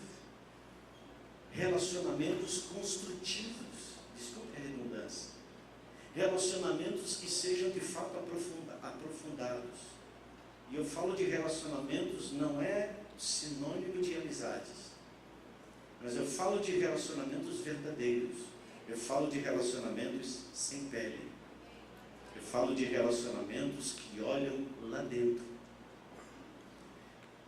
relacionamentos construtivos, desculpe a redundância, relacionamentos que sejam de fato aprofundados. E eu falo de relacionamentos, não é sinônimo de amizades, mas eu falo de relacionamentos verdadeiros, eu falo de relacionamentos sem pele, eu falo de relacionamentos que olham lá dentro.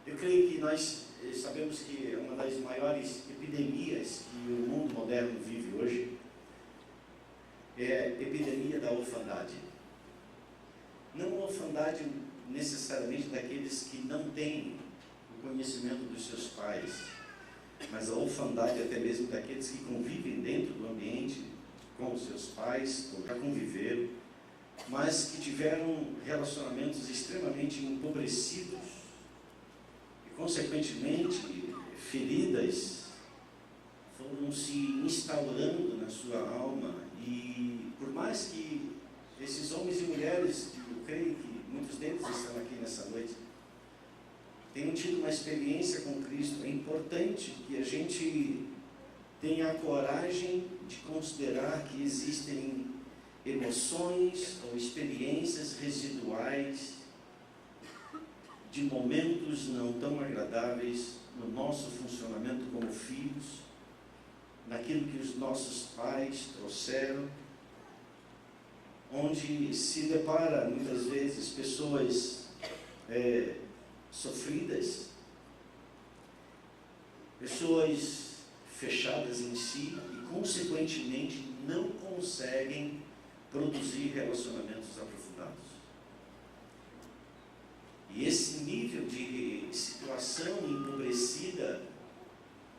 Eu creio que nós sabemos que uma das maiores epidemias que o mundo moderno vive hoje é a epidemia da orfandade. Não a orfandade necessariamente daqueles que não têm o conhecimento dos seus pais, mas a orfandade até mesmo daqueles que convivem dentro do ambiente com os seus pais, ou já conviveram, mas que tiveram relacionamentos extremamente empobrecidos e, consequentemente, feridas foram se instaurando na sua alma. E por mais que esses homens e mulheres, eu creio que muitos deles estão aqui nessa noite, tenham tido uma experiência com Cristo, é importante que a gente tenha a coragem de considerar que existem emoções ou experiências residuais de momentos não tão agradáveis no nosso funcionamento como filhos, naquilo que os nossos pais trouxeram, onde se depara muitas vezes pessoas sofridas, pessoas fechadas em si e, consequentemente, não conseguem produzir relacionamentos aprofundados. E esse nível de situação empobrecida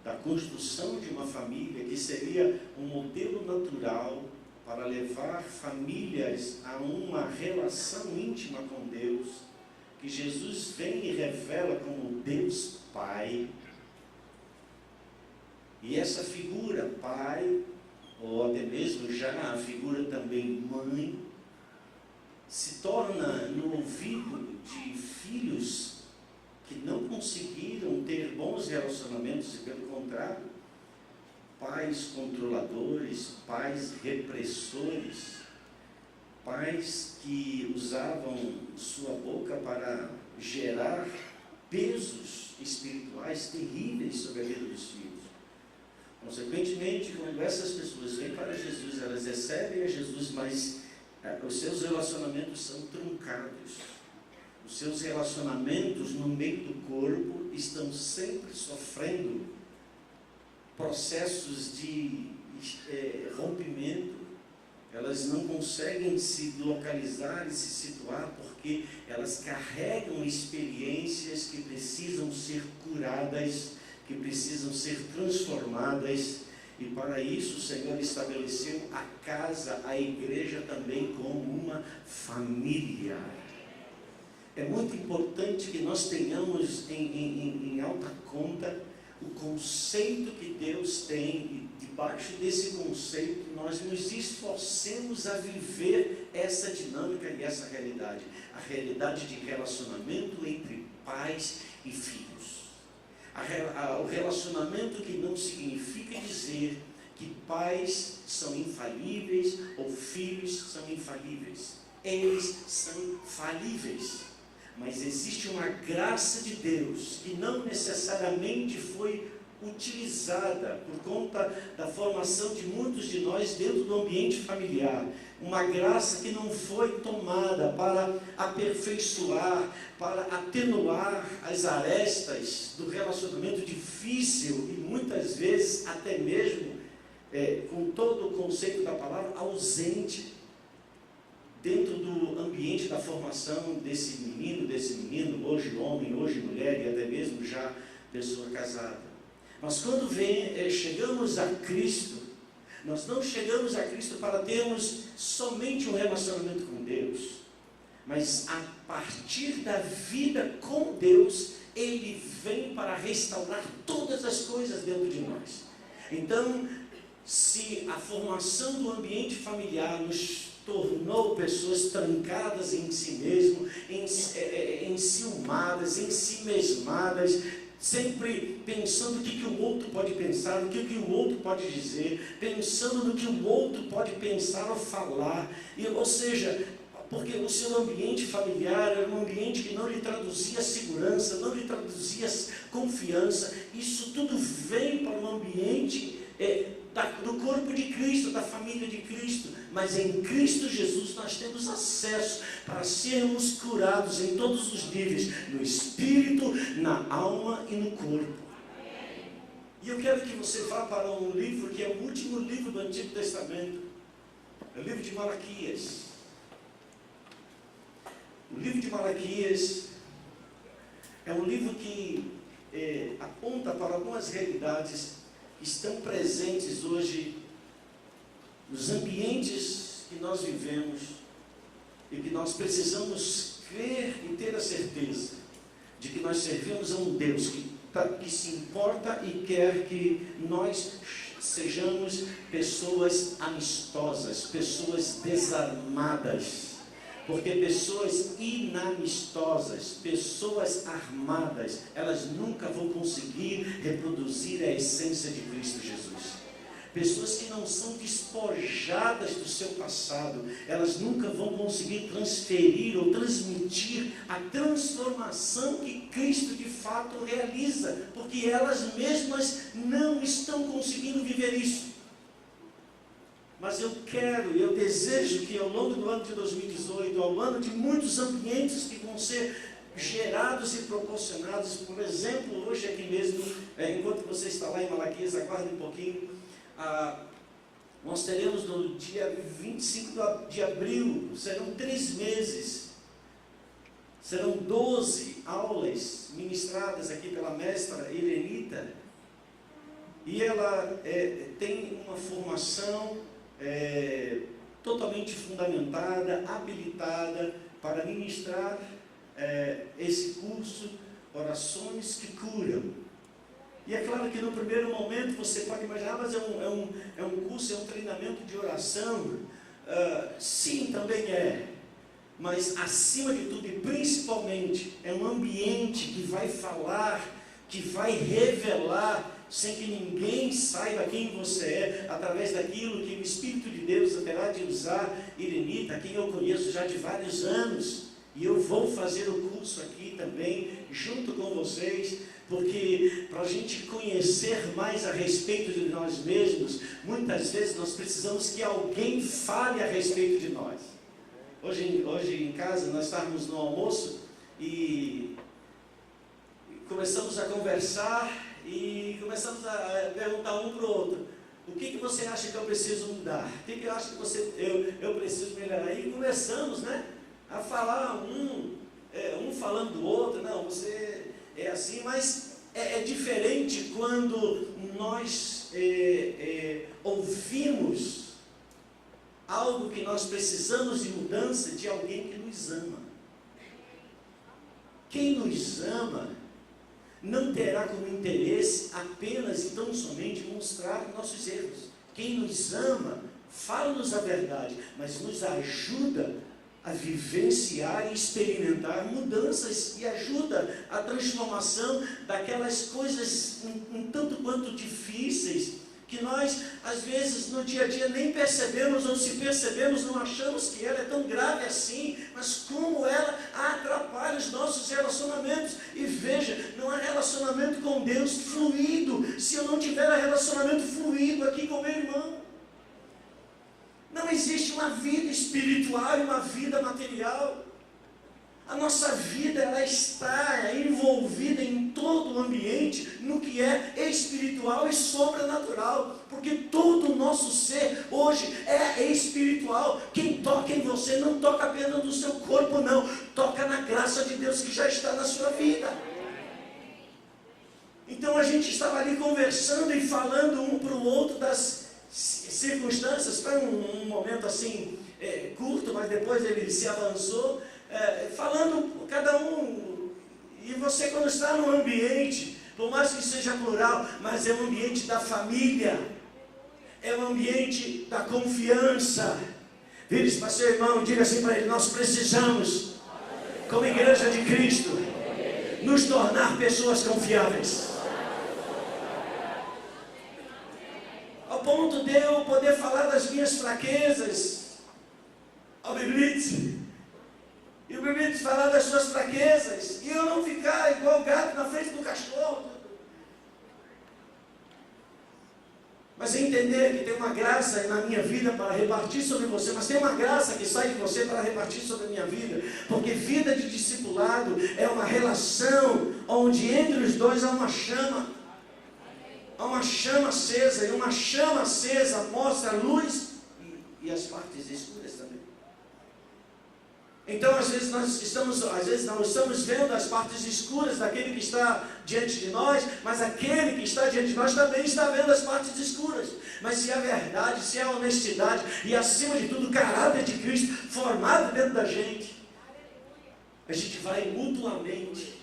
da construção de uma família, que seria um modelo natural para levar famílias a uma relação íntima com Deus, que Jesus vem e revela como Deus Pai. E essa figura Pai, ou até mesmo já a figura também Mãe, se torna no ouvido de filhos que não conseguiram ter bons relacionamentos, e pelo contrário, pais controladores, pais repressores, pais que usavam sua boca para gerar pesos espirituais terríveis sobre a vida dos filhos. Consequentemente, quando essas pessoas vêm para Jesus, elas recebem a Jesus, mas os seus relacionamentos são truncados. Os seus relacionamentos no meio do corpo estão sempre sofrendo processos de rompimento. Elas não conseguem se localizar e se situar porque elas carregam experiências que precisam ser curadas, que precisam ser transformadas. E para isso o Senhor estabeleceu a casa, a igreja também como uma família. É muito importante que nós tenhamos em alta conta o conceito que Deus tem de debaixo desse conceito, nós nos esforcemos a viver essa dinâmica e essa realidade. A realidade de relacionamento entre pais e filhos. O relacionamento que não significa dizer que pais são infalíveis ou filhos são infalíveis. Eles são falíveis. Mas existe uma graça de Deus que não necessariamente foi utilizada por conta da formação de muitos de nós dentro do ambiente familiar. Uma graça que não foi tomada para aperfeiçoar, para atenuar as arestas do relacionamento difícil e muitas vezes até mesmo, com todo o conceito da palavra, ausente dentro do ambiente da formação desse menino, hoje homem, hoje mulher e até mesmo já pessoa casada. Mas quando chegamos a Cristo, nós não chegamos a Cristo para termos somente um relacionamento com Deus, mas a partir da vida com Deus, Ele vem para restaurar todas as coisas dentro de nós. Então, se a formação do ambiente familiar nos tornou pessoas trancadas em si mesmo, enciumadas, em si mesmadas, sempre pensando o que o outro pode pensar, o que o outro pode dizer, pensando no que o outro pode pensar ou falar, ou seja, porque o seu ambiente familiar era um ambiente que não lhe traduzia segurança, não lhe traduzia confiança. Isso tudo vem para um ambiente do corpo de Cristo, da família de Cristo, mas em Cristo Jesus nós temos acesso para sermos curados em todos os níveis, no espírito, na alma e no corpo. E eu quero que você vá para um livro que é o último livro do Antigo Testamento, é o livro de Malaquias. O livro de Malaquias é um livro que aponta para algumas realidades que estão presentes hoje nos ambientes que nós vivemos e que nós precisamos crer e ter a certeza de que nós servimos a um Deus que se importa e quer que nós sejamos pessoas amistosas, pessoas desarmadas. Porque pessoas inamistosas, pessoas armadas, elas nunca vão conseguir reproduzir a essência de Cristo Jesus. Pessoas que não são despojadas do seu passado, elas nunca vão conseguir transferir ou transmitir a transformação que Cristo de fato realiza, porque elas mesmas não estão conseguindo viver isso. Mas eu desejo que ao longo do ano de 2018, ao ano de muitos ambientes que vão ser gerados e proporcionados, por exemplo, hoje aqui mesmo, enquanto você está lá em Malaquias, aguarde um pouquinho, nós teremos no dia 25 de abril, serão 3 meses, serão 12 aulas ministradas aqui pela mestra Helenita, e ela tem uma formação totalmente fundamentada, habilitada para ministrar esse curso, Orações que Curam. E é claro que no primeiro momento você pode imaginar, mas é um curso, é um treinamento de oração. Sim, também é. Mas acima de tudo e principalmente, é um ambiente que vai falar, que vai revelar, sem que ninguém saiba quem você é, através daquilo que o Espírito de Deus terá de usar Helenita, quem eu conheço já de vários anos, e eu vou fazer o curso aqui também, junto com vocês, porque para a gente conhecer mais a respeito de nós mesmos, muitas vezes nós precisamos que alguém fale a respeito de nós. Hoje em casa nós estávamos no almoço e começamos a conversar e começamos a perguntar um para o outro: o que você acha que eu preciso mudar? O que eu acho que eu preciso melhorar? E começamos, a falar, um falando do outro. Não, você é assim, mas é diferente quando nós ouvimos algo que nós precisamos de mudança de alguém que nos ama. Quem nos ama não terá como interesse apenas e tão somente mostrar nossos erros. quem nos ama, fala-nos a verdade, mas nos ajuda a vivenciar e experimentar mudanças e ajuda a transformação daquelas coisas um tanto quanto difíceis, que nós, às vezes, no dia a dia nem percebemos, ou se percebemos, não achamos que ela é tão grave assim, mas como ela atrapalha os nossos relacionamentos. E veja, não há relacionamento com Deus fluido, se eu não tiver relacionamento fluido aqui com meu irmão. Não existe uma vida espiritual e uma vida material. A nossa vida, ela está envolvida em todo o ambiente, no que é espiritual e sobrenatural, porque todo o nosso ser hoje é espiritual. Quem toca em você não toca apenas no seu corpo, não, toca na graça de Deus que já está na sua vida. Então a gente estava ali conversando e falando um para o outro das circunstâncias. Foi um momento assim curto, mas depois ele se avançou, falando cada um. E você, quando está num ambiente, por mais que seja plural, mas é um ambiente da família, é um ambiente da confiança. Vire-se para seu irmão, diga assim para ele: nós precisamos, como igreja de Cristo, nos tornar pessoas confiáveis, ao ponto de eu poder falar das minhas fraquezas ao Biblit, e o Biblit falar das suas fraquezas, e eu não ficar igual o gato na frente do cachorro, mas entender que tem uma graça na minha vida para repartir sobre você, mas tem uma graça que sai de você para repartir sobre a minha vida, porque vida de discipulado é uma relação onde entre os dois há uma chama acesa, e uma chama acesa mostra a luz e as partes escuras também. Então, às vezes não estamos vendo as partes escuras daquele que está diante de nós, mas aquele que está diante de nós também está vendo as partes escuras. Mas se a verdade, se a honestidade e, acima de tudo, o caráter de Cristo formado dentro da gente, a gente vai mutuamente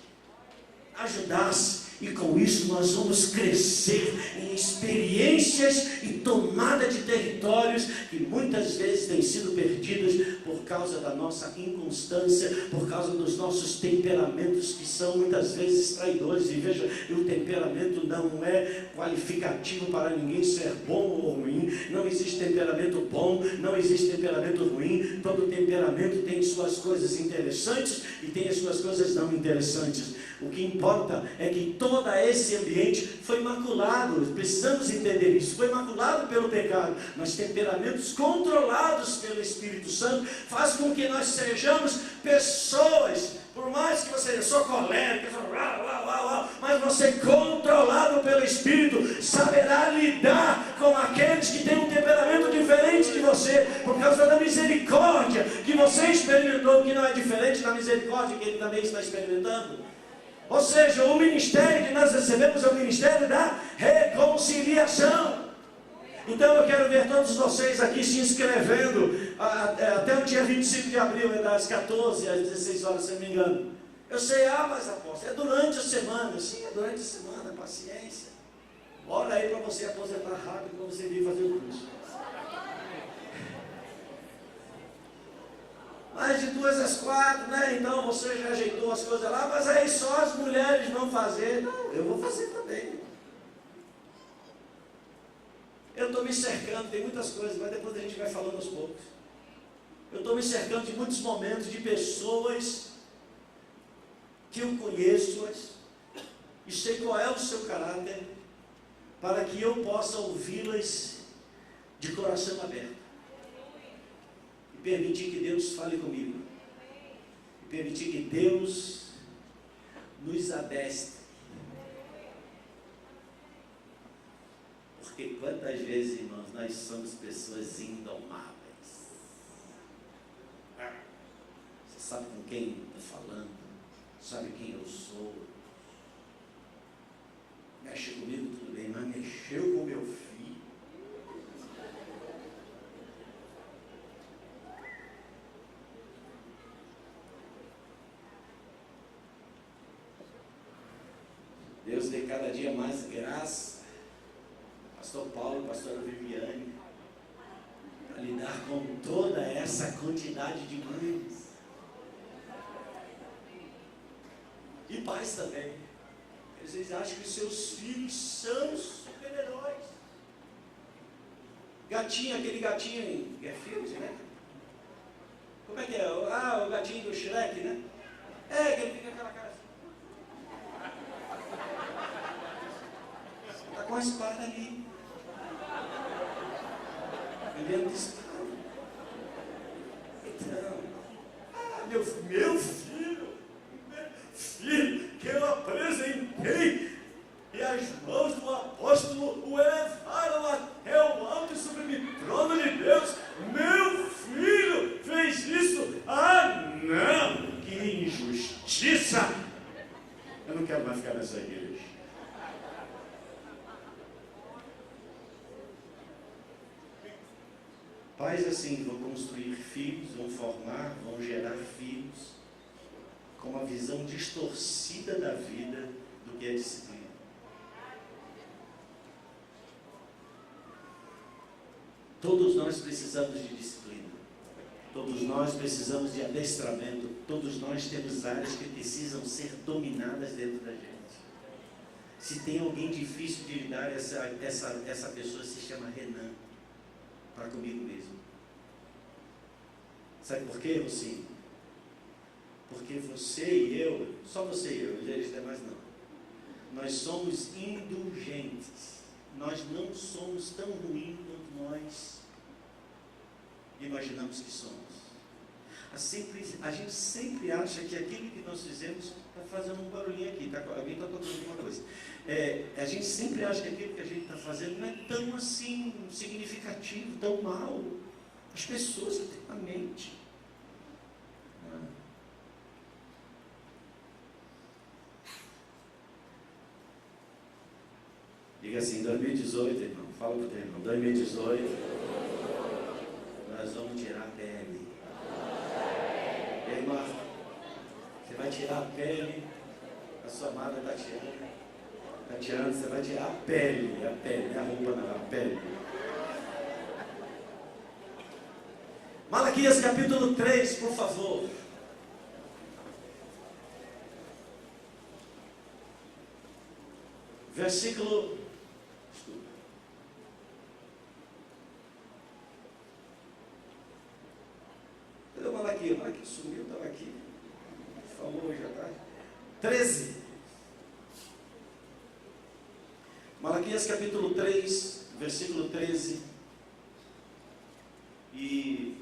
ajudar-se. E com isso nós vamos crescer em experiências e tomada de territórios que muitas vezes têm sido perdidos por causa da nossa inconstância, por causa dos nossos temperamentos que são muitas vezes traidores. E veja, o temperamento não é qualificativo para ninguém ser bom ou ruim. Não existe temperamento bom, não existe temperamento ruim. Todo temperamento tem suas coisas interessantes e tem as suas coisas não interessantes. O que importa é que todo esse ambiente foi maculado. Precisamos entender isso. Foi maculado pelo pecado. Mas temperamentos controlados pelo Espírito Santo faz com que nós sejamos pessoas, por mais que você seja colérico, mas você, controlado pelo Espírito, saberá lidar com aqueles que têm um temperamento diferente de você, por causa da misericórdia que você experimentou, que não é diferente da misericórdia que ele também está experimentando. Ou seja, o ministério que nós recebemos é o ministério da reconciliação. Então eu quero ver todos vocês aqui se inscrevendo até o dia 25 de abril, das 14 às 16 horas, se não me engano. Eu sei, mas apóstolo, é durante a semana. Sim, é durante a semana, paciência. Ora aí para você aposentar rápido, para você vir fazer o curso. Mais de 2 às 4, né? Então você já ajeitou as coisas lá, mas aí só as mulheres vão fazer. Não, eu vou fazer também. Eu estou me cercando, tem muitas coisas, mas depois a gente vai falando aos poucos. Eu estou me cercando de muitos momentos de pessoas que eu conheço e sei qual é o seu caráter, para que eu possa ouvi-las de coração aberto. E permitir que Deus fale comigo. E permitir que Deus nos adestre. Porque quantas vezes, irmãos, nós somos pessoas indomáveis. Você sabe com quem estou falando? Sabe quem eu sou? Mexe comigo, tudo bem, mas mexeu com meu filho. Deus dê cada dia mais graça. Pastor Paulo, pastora Viviane, a lidar com toda essa quantidade de mães. E pais também. Vocês acham que seus filhos são super-heróis. Gatinho, aquele gatinho em Garfield, né? Como é que é? O gatinho do Shrek, né? É, que ele fica com aquela cara assim. Tá com a espada ali. Bebendo disparo. Então, meu filho que eu apresentei, e as mãos do apóstolo o elevaram até o alto e sublime trono de Deus. Meu filho fez isso. Ah, não, que injustiça. Eu não quero mais ficar nessa igreja. Pais assim vão construir filhos, vão formar, vão gerar filhos com uma visão distorcida da vida do que é disciplina. Todos nós precisamos de disciplina. Todos nós precisamos de adestramento. Todos nós temos áreas que precisam ser dominadas dentro da gente. Se tem alguém difícil de lidar, essa pessoa se chama Renan. Para comigo mesmo. Sabe por quê, Rocinho? Porque você e eu, só você e eu, os demais não. Nós somos indulgentes. Nós não somos tão ruins quanto nós imaginamos que somos. A gente sempre acha que aquilo que nós fizemos está fazendo um barulhinho aqui, alguém está tocando alguma coisa. A gente sempre acha que aquilo que a gente está fazendo não é tão assim significativo, tão mal. As pessoas têm a mente. Diga assim, 2018, irmão, fala para o teu irmão, 2018, nós vamos tirar a pele. Irmão, você vai tirar a pele, a sua amada Tatiana, você vai tirar a pele, a roupa não, a pele. Malaquias capítulo 3, por favor. Versículo... Cadê o Malaquias? Malaquias sumiu, estava aqui. Falou hoje à tarde. 13. Malaquias capítulo 3, versículo 13. E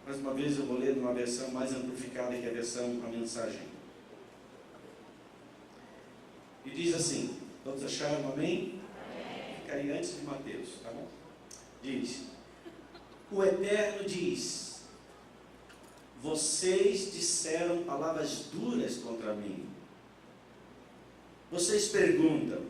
mais uma vez eu vou ler numa versão mais amplificada que a versão, a mensagem. E diz assim, todos acharam amém? Fica aí antes de Mateus, tá bom? Diz, o Eterno diz, vocês disseram palavras duras contra mim. Vocês perguntam,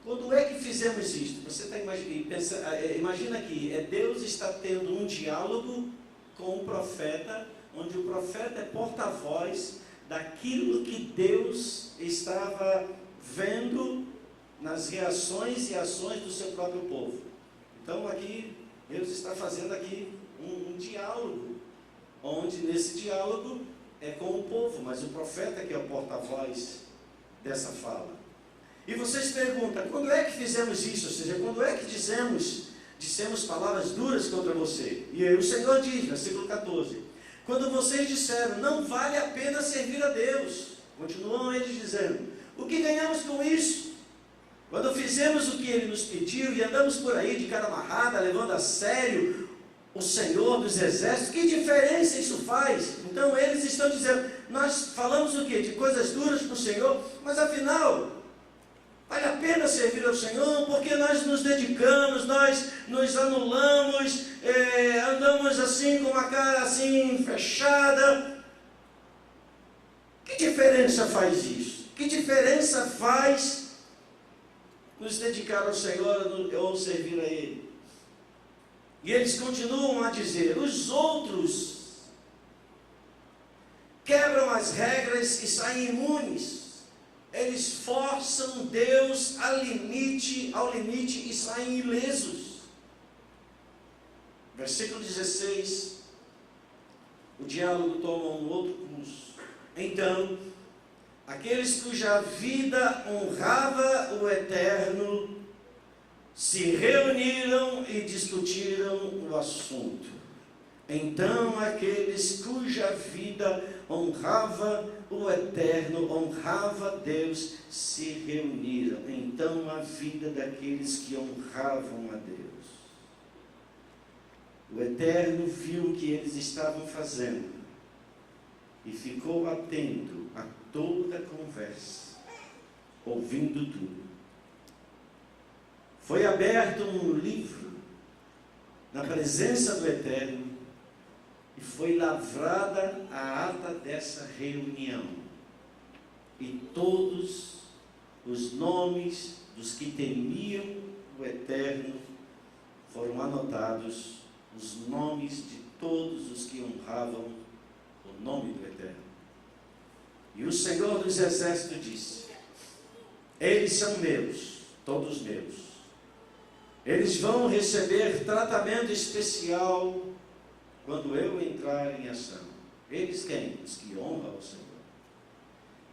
quando é que fizemos isto? Você está imagina que Deus está tendo um diálogo com o profeta, onde o profeta é porta-voz daquilo que Deus estava vendo nas reações e ações do seu próprio povo. Então aqui, Deus está fazendo aqui um diálogo, onde nesse diálogo é com o povo, mas o profeta que é o porta-voz dessa fala. E vocês perguntam, quando é que fizemos isso? Ou seja, quando é que dissemos palavras duras contra você? E aí o Senhor diz, versículo 14, quando vocês disseram, não vale a pena servir a Deus, continuam eles dizendo, o que ganhamos com isso? Quando fizemos o que Ele nos pediu e andamos por aí de cara amarrada, levando a sério o Senhor dos Exércitos, que diferença isso faz? Então eles estão dizendo, nós falamos o quê? De coisas duras para o Senhor, mas afinal, vale a pena servir ao Senhor, porque nós nos dedicamos, nós nos anulamos, andamos assim com uma cara assim fechada. Que diferença faz isso? Que diferença faz nos dedicar ao Senhor ou servir a Ele? E eles continuam a dizer, os outros quebram as regras e saem imunes. Eles forçam Deus a limite limite e saem ilesos. Versículo 16, o diálogo toma um outro curso. Então, aqueles cuja vida honrava o Eterno se reuniram e discutiram o assunto. Então aqueles cuja vida honrava o Eterno, honrava Deus, se reuniram. Então a vida daqueles que honravam a Deus. O Eterno viu o que eles estavam fazendo e ficou atento a toda a conversa, ouvindo tudo. Foi aberto um livro na presença do Eterno e foi lavrada a ata dessa reunião. E todos os nomes dos que temiam o Eterno foram anotados, os nomes de todos os que honravam o nome do Eterno. E o Senhor dos Exércitos disse: eles são meus, todos meus. Eles vão receber tratamento especial quando eu entrar em ação. Eles quem? Os que honram o Senhor.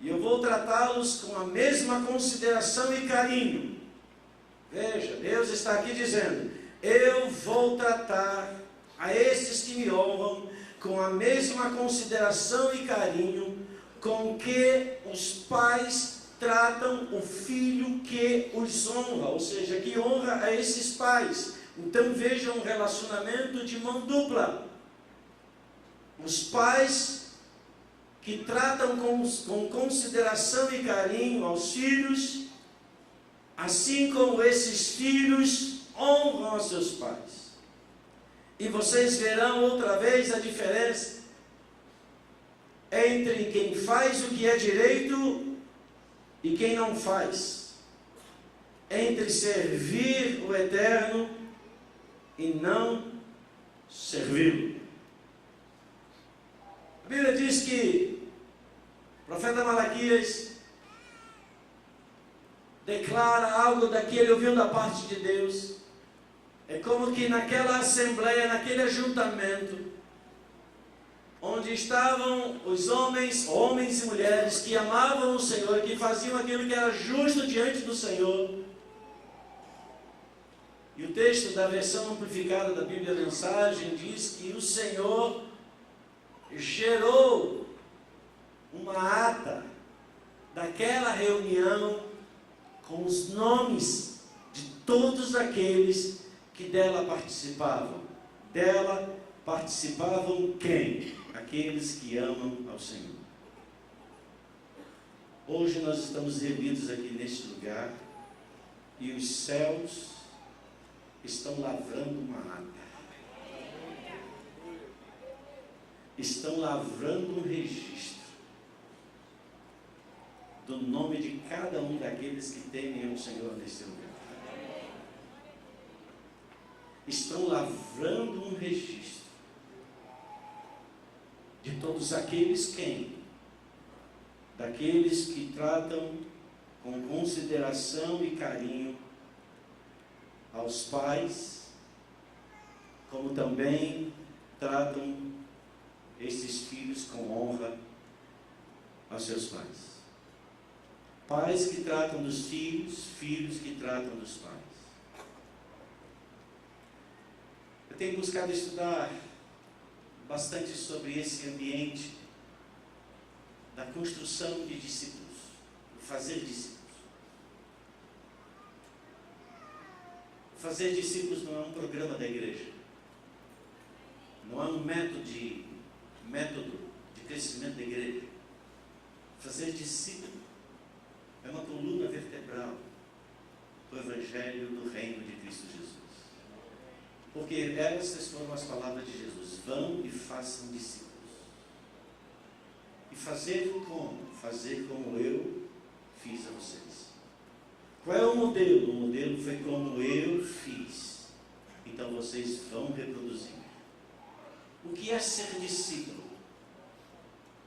E eu vou tratá-los com a mesma consideração e carinho. Veja, Deus está aqui dizendo: eu vou tratar a esses que me honram com a mesma consideração e carinho com que os pais tratam o filho que os honra, ou seja, que honra a esses pais. Então veja um relacionamento de mão dupla. Os pais que tratam com consideração e carinho aos filhos, assim como esses filhos honram os seus pais. E vocês verão outra vez a diferença entre quem faz o que é direito e quem não faz, entre servir o Eterno e não servi-lo. A Bíblia diz que o profeta Malaquias declara algo daquilo que ele ouviu da parte de Deus. É como que naquela assembleia, naquele ajuntamento, onde estavam os homens e mulheres que amavam o Senhor, que faziam aquilo que era justo diante do Senhor. E o texto da versão amplificada da Bíblia Mensagem diz que o Senhor gerou uma ata daquela reunião com os nomes de todos aqueles que dela participavam. Dela participavam quem? Aqueles que amam ao Senhor. Hoje nós estamos reunidos aqui neste lugar e os céus estão lavrando uma ata. Estão lavrando um registro do nome de cada um daqueles que temem ao Senhor neste lugar. Estão lavrando um registro de todos aqueles quem? Daqueles que tratam com consideração e carinho aos pais, como também tratam esses filhos com honra aos seus pais. Pais que tratam dos filhos, filhos que tratam dos pais. Eu tenho buscado estudar bastante sobre esse ambiente da construção de discípulos, do fazer discípulos. Fazer discípulos não é um programa da igreja, não é um método de crescimento da igreja. Fazer discípulo é uma coluna vertebral do Evangelho do Reino de Cristo Jesus. Porque essas foram as palavras de Jesus: vão e façam discípulos. E fazer como? Fazer como eu fiz a vocês. Qual é o modelo? O modelo foi como eu fiz. Então vocês vão reproduzir. O que é ser discípulo?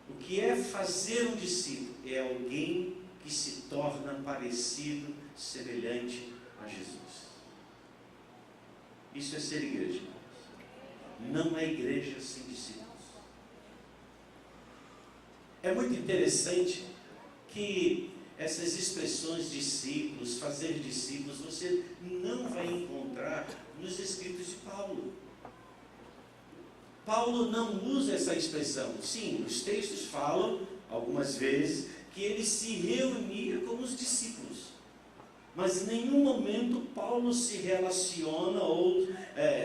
O que é fazer um discípulo? É alguém que se torna parecido, semelhante a Jesus. Isso é ser igreja. Não é igreja sem discípulos. É muito interessante que essas expressões discípulos, fazer discípulos, você não vai encontrar nos escritos de Paulo. Paulo não usa essa expressão. Sim, os textos falam, algumas vezes, que ele se reunia com os discípulos. Mas em nenhum momento Paulo se relaciona ou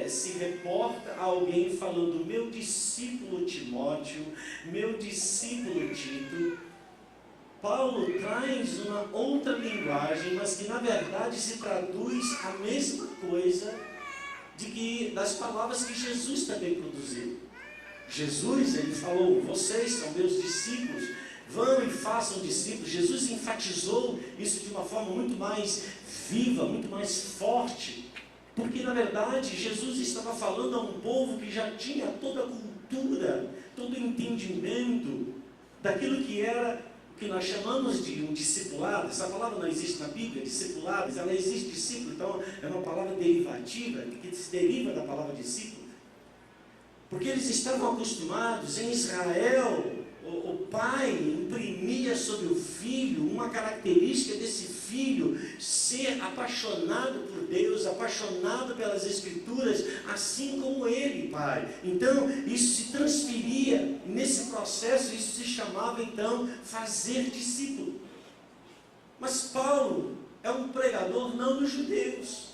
se reporta a alguém falando meu discípulo Timóteo, meu discípulo Tito. Paulo traz uma outra linguagem, mas que na verdade se traduz a mesma coisa das palavras que Jesus também produziu. Jesus, ele falou, vocês são meus discípulos, vão e façam discípulos. Jesus enfatizou isso de uma forma muito mais viva, muito mais forte, porque na verdade Jesus estava falando a um povo que já tinha toda a cultura, todo o entendimento daquilo que era o que nós chamamos de um discipulado. Essa palavra não existe na Bíblia, discipulados, ela existe discípulo, então é uma palavra derivativa, que se deriva da palavra discípulo, porque eles estavam acostumados em Israel. O pai imprimia sobre o filho uma característica desse filho ser apaixonado por Deus, apaixonado pelas Escrituras, assim como ele, pai. Então, isso se transferia, nesse processo, isso se chamava, então, fazer discípulo. Mas Paulo é um pregador não dos judeus.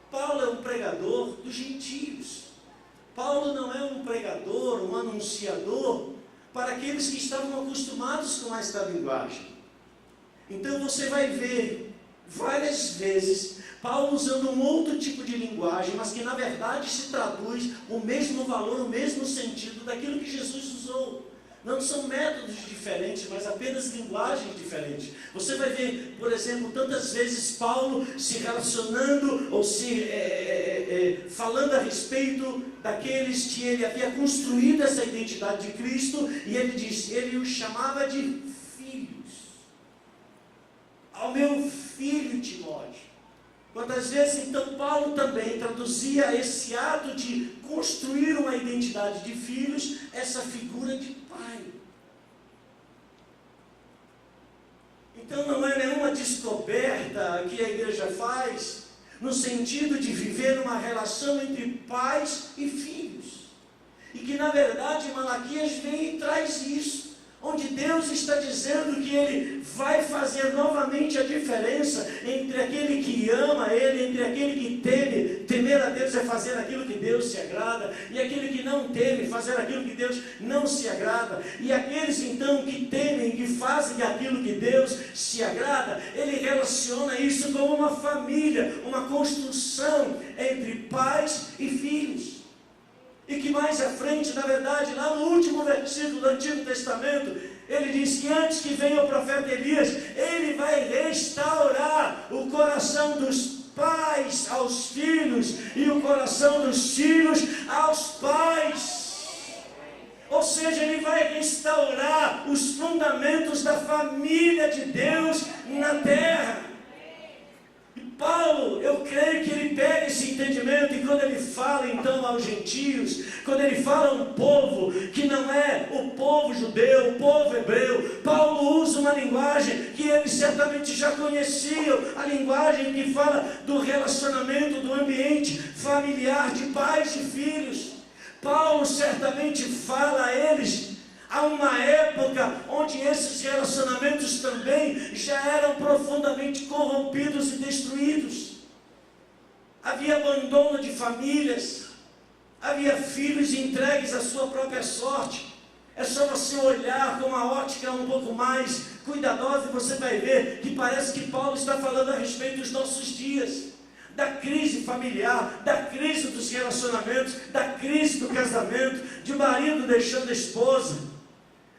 Paulo é um pregador dos gentios. Paulo não é um pregador, um anunciador para aqueles que estavam acostumados com esta linguagem. Então você vai ver várias vezes Paulo usando um outro tipo de linguagem, mas que na verdade se traduz o mesmo valor, o mesmo sentido daquilo que Jesus usou. Não são métodos diferentes, mas apenas linguagens diferentes. Você vai ver, por exemplo, tantas vezes Paulo se relacionando ou falando a respeito daqueles que ele havia construído essa identidade de Cristo, e ele os chamava de filhos. Ao meu filho Timóteo. Quantas vezes então Paulo também traduzia esse ato de construir uma identidade de filhos, essa figura de pai. Então não é nenhuma descoberta que a igreja faz no sentido de viver uma relação entre pais e filhos. E que na verdade Malaquias vem e traz isso, onde Deus está dizendo que Ele vai fazer novamente a diferença entre aquele que ama Ele, entre aquele que teme. Temer a Deus é fazer aquilo que Deus se agrada, e aquele que não teme, fazer aquilo que Deus não se agrada. E aqueles então que temem, que fazem aquilo que Deus se agrada, Ele relaciona isso como uma família, uma construção entre pais e filhos. E que mais à frente, na verdade, lá no último versículo do Antigo Testamento, ele diz que antes que venha o profeta Elias, ele vai restaurar o coração dos pais aos filhos e o coração dos filhos aos pais. Ou seja, ele vai restaurar os fundamentos da família de Deus na terra. Paulo, eu creio que ele pega esse entendimento, e quando ele fala então aos gentios, quando ele fala a um povo que não é o povo judeu, o povo hebreu, Paulo usa uma linguagem que eles certamente já conheciam, a linguagem que fala do relacionamento, do ambiente familiar de pais e filhos. Paulo certamente fala a eles há uma época onde esses relacionamentos também já eram profundamente corrompidos e destruídos. Havia abandono de famílias, havia filhos entregues à sua própria sorte. É só você olhar com uma ótica um pouco mais cuidadosa e você vai ver que parece que Paulo está falando a respeito dos nossos dias. Da crise familiar, da crise dos relacionamentos, da crise do casamento, de marido deixando a esposa,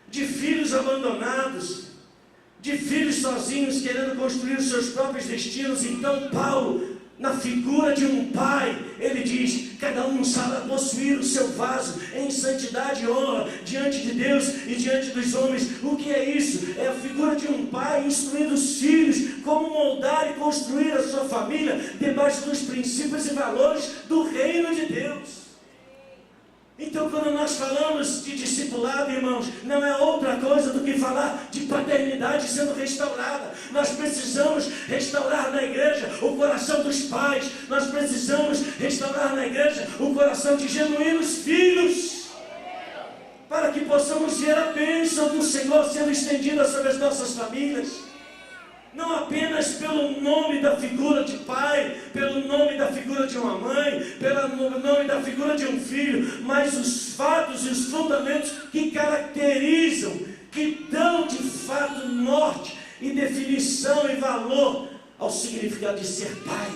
de filhos abandonados, de filhos sozinhos querendo construir os seus próprios destinos. Então Paulo na figura de um pai, ele diz: cada um sabe possuir o seu vaso em santidade e honra diante de Deus e diante dos homens. O que é isso? É a figura de um pai instruindo os filhos como moldar e construir a sua família debaixo dos princípios e valores do reino de Deus. Então, quando nós falamos de discipulado, irmãos, não é outra coisa do que falar de paternidade sendo restaurada. Nós precisamos restaurar na igreja o coração dos pais. Nós precisamos restaurar na igreja o coração de genuínos filhos, para que possamos ver a bênção do Senhor sendo estendida sobre as nossas famílias. Não apenas pelo nome da figura de pai, pelo nome da figura de uma mãe, pelo nome da figura de um filho, mas os fatos e os fundamentos que caracterizam, que dão de fato norte e definição e valor ao significado de ser pai,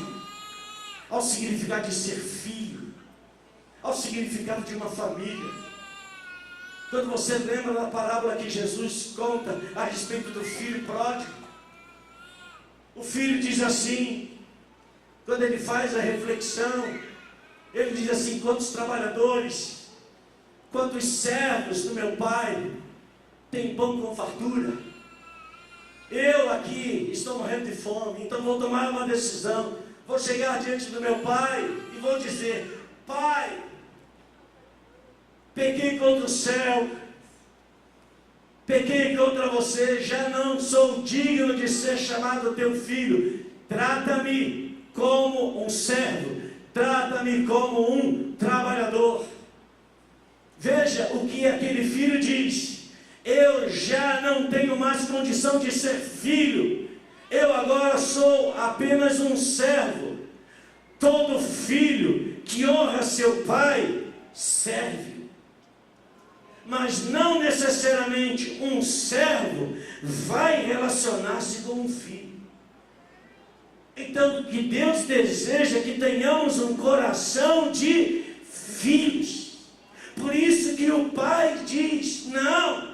ao significado de ser filho, ao significado de uma família. Quando você lembra da parábola que Jesus conta a respeito do filho pródigo, o filho diz assim, quando ele faz a reflexão, ele diz assim: quantos trabalhadores, quantos servos do meu pai têm pão com fartura? Eu aqui estou morrendo de fome, então vou tomar uma decisão. Vou chegar diante do meu pai e vou dizer: pai, pequei contra o céu, pequei contra você, já não sou digno de ser chamado teu filho. Trata-me como um servo, trata-me como um trabalhador. Veja o que aquele filho diz: eu já não tenho mais condição de ser filho, eu agora sou apenas um servo. Todo filho que honra seu pai serve. Mas não necessariamente um servo vai relacionar-se com um filho. Então, o que Deus deseja é que tenhamos um coração de filhos. Por isso que o pai diz: não,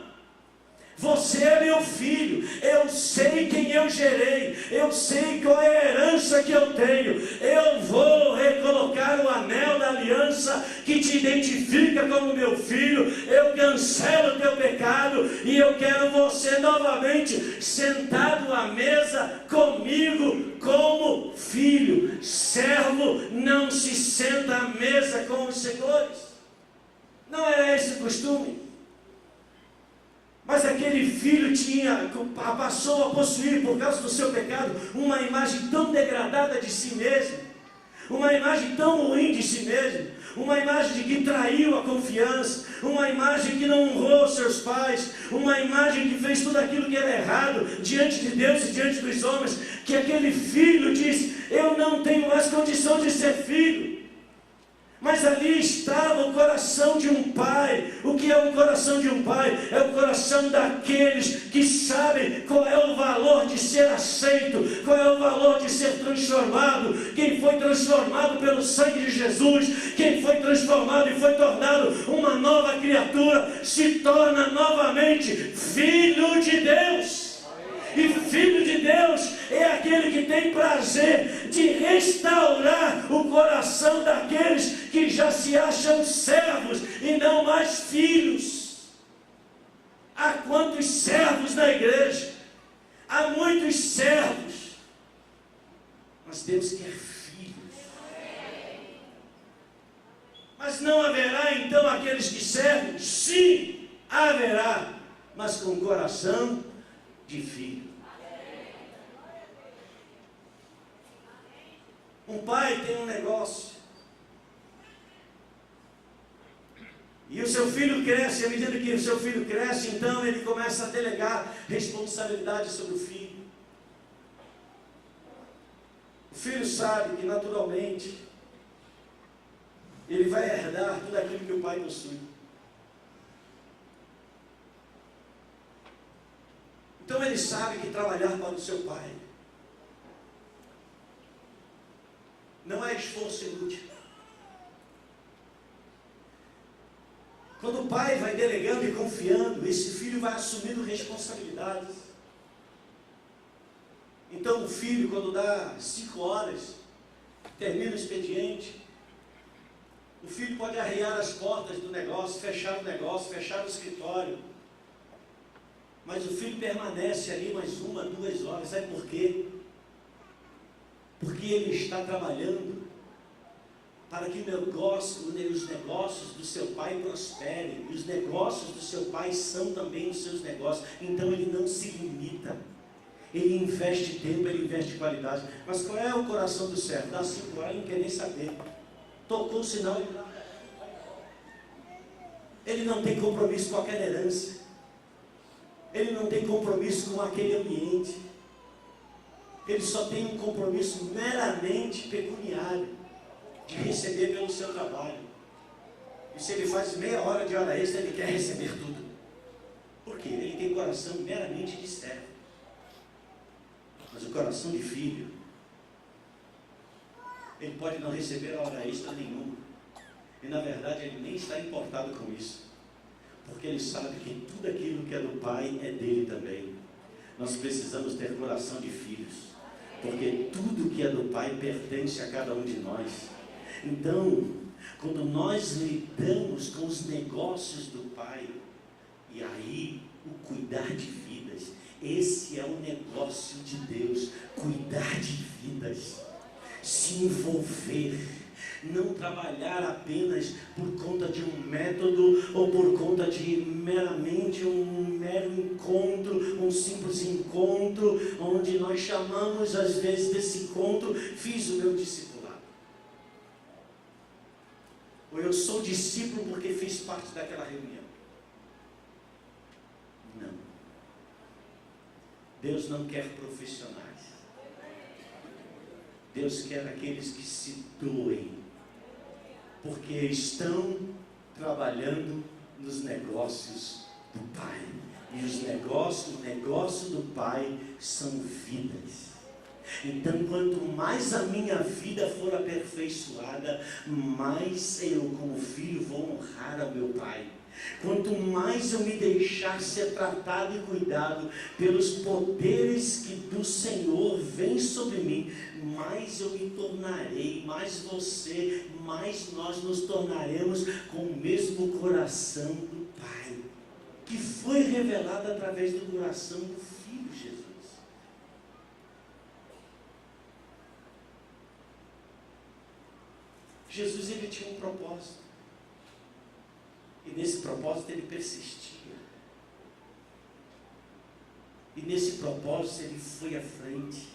você é meu filho, eu sei quem eu gerei, eu sei qual é a herança que eu tenho, eu vou recolocar o anel da aliança que te identifica como meu filho, eu cancelo o teu pecado e eu quero você novamente sentado à mesa comigo como filho. Servo não se senta à mesa com os senhores. Não era esse o costume. Mas aquele filho passou a possuir, por causa do seu pecado, uma imagem tão degradada de si mesmo, uma imagem tão ruim de si mesmo, uma imagem de que traiu a confiança, uma imagem que não honrou seus pais, uma imagem que fez tudo aquilo que era errado diante de Deus e diante dos homens, que aquele filho diz: eu não tenho mais condição de ser filho. Mas ali estava o coração de um pai. O que é o coração de um pai? É o coração daqueles que sabem qual é o valor de ser aceito, qual é o valor de ser transformado. Quem foi transformado pelo sangue de Jesus, quem foi transformado e foi tornado uma nova criatura, se torna novamente filho de Deus. E filho de Deus é aquele que tem prazer de restaurar o coração daqueles que já se acham servos e não mais filhos. Há quantos servos na igreja? Há muitos servos. Nós temos que ter filhos. Mas não haverá então aqueles que servem? Sim, haverá, mas com coração de filho. Um pai tem um negócio e o seu filho cresce. À medida que o seu filho cresce, então ele começa a delegar responsabilidade sobre o filho. O filho sabe que naturalmente ele vai herdar tudo aquilo que o pai possui. Então ele sabe que trabalhar para o seu pai não é esforço inútil. Quando o pai vai delegando e confiando, esse filho vai assumindo responsabilidades. Então o filho, quando dá 5 horas, termina o expediente. O filho pode arrear as portas do negócio, fechar o escritório. Mas o filho permanece ali mais 1, 2 horas. Sabe por quê? Porque ele está trabalhando para que os negócios do seu pai prosperem. E os negócios do seu pai são também os seus negócios. Então ele não se limita. Ele investe tempo, ele investe qualidade. Mas qual é o coração do servo? Dá 5 horas e não quer nem saber. Tocou o sinal, ele não tem compromisso com aquela herança. Ele não tem compromisso com aquele ambiente. Ele só tem um compromisso meramente pecuniário, de receber pelo seu trabalho. E se ele faz meia hora de hora extra, ele quer receber tudo. Por quê? Ele tem coração meramente de servo. Mas o coração de filho, ele pode não receber a hora extra nenhuma. E na verdade ele nem está importado com isso. Porque ele sabe que tudo aquilo que é do pai é dele também. Nós precisamos ter coração de filhos. Porque tudo que é do pai pertence a cada um de nós. Então, quando nós lidamos com os negócios do pai, e aí o cuidar de vidas, esse é o negócio de Deus, cuidar de vidas, se envolver, não trabalhar apenas por conta de um método ou por conta de meramente um mero encontro, um simples encontro, onde nós chamamos às vezes desse encontro, fiz o meu discipulado. Ou eu sou discípulo porque fiz parte daquela reunião. Não. Deus não quer profissionais. Deus quer aqueles que se doem, porque estão trabalhando nos negócios do Pai. E o negócio do Pai são vidas. Então, quanto mais a minha vida for aperfeiçoada, mais eu, como filho, vou honrar ao meu Pai. Quanto mais eu me deixar ser tratado e cuidado pelos poderes que do Senhor vêm sobre mim, mais eu me tornarei, mais você, mais nós nos tornaremos com o mesmo coração do Pai, que foi revelado através do coração do Filho Jesus. Jesus, ele tinha um propósito. E nesse propósito ele persistia. E nesse propósito ele foi à frente.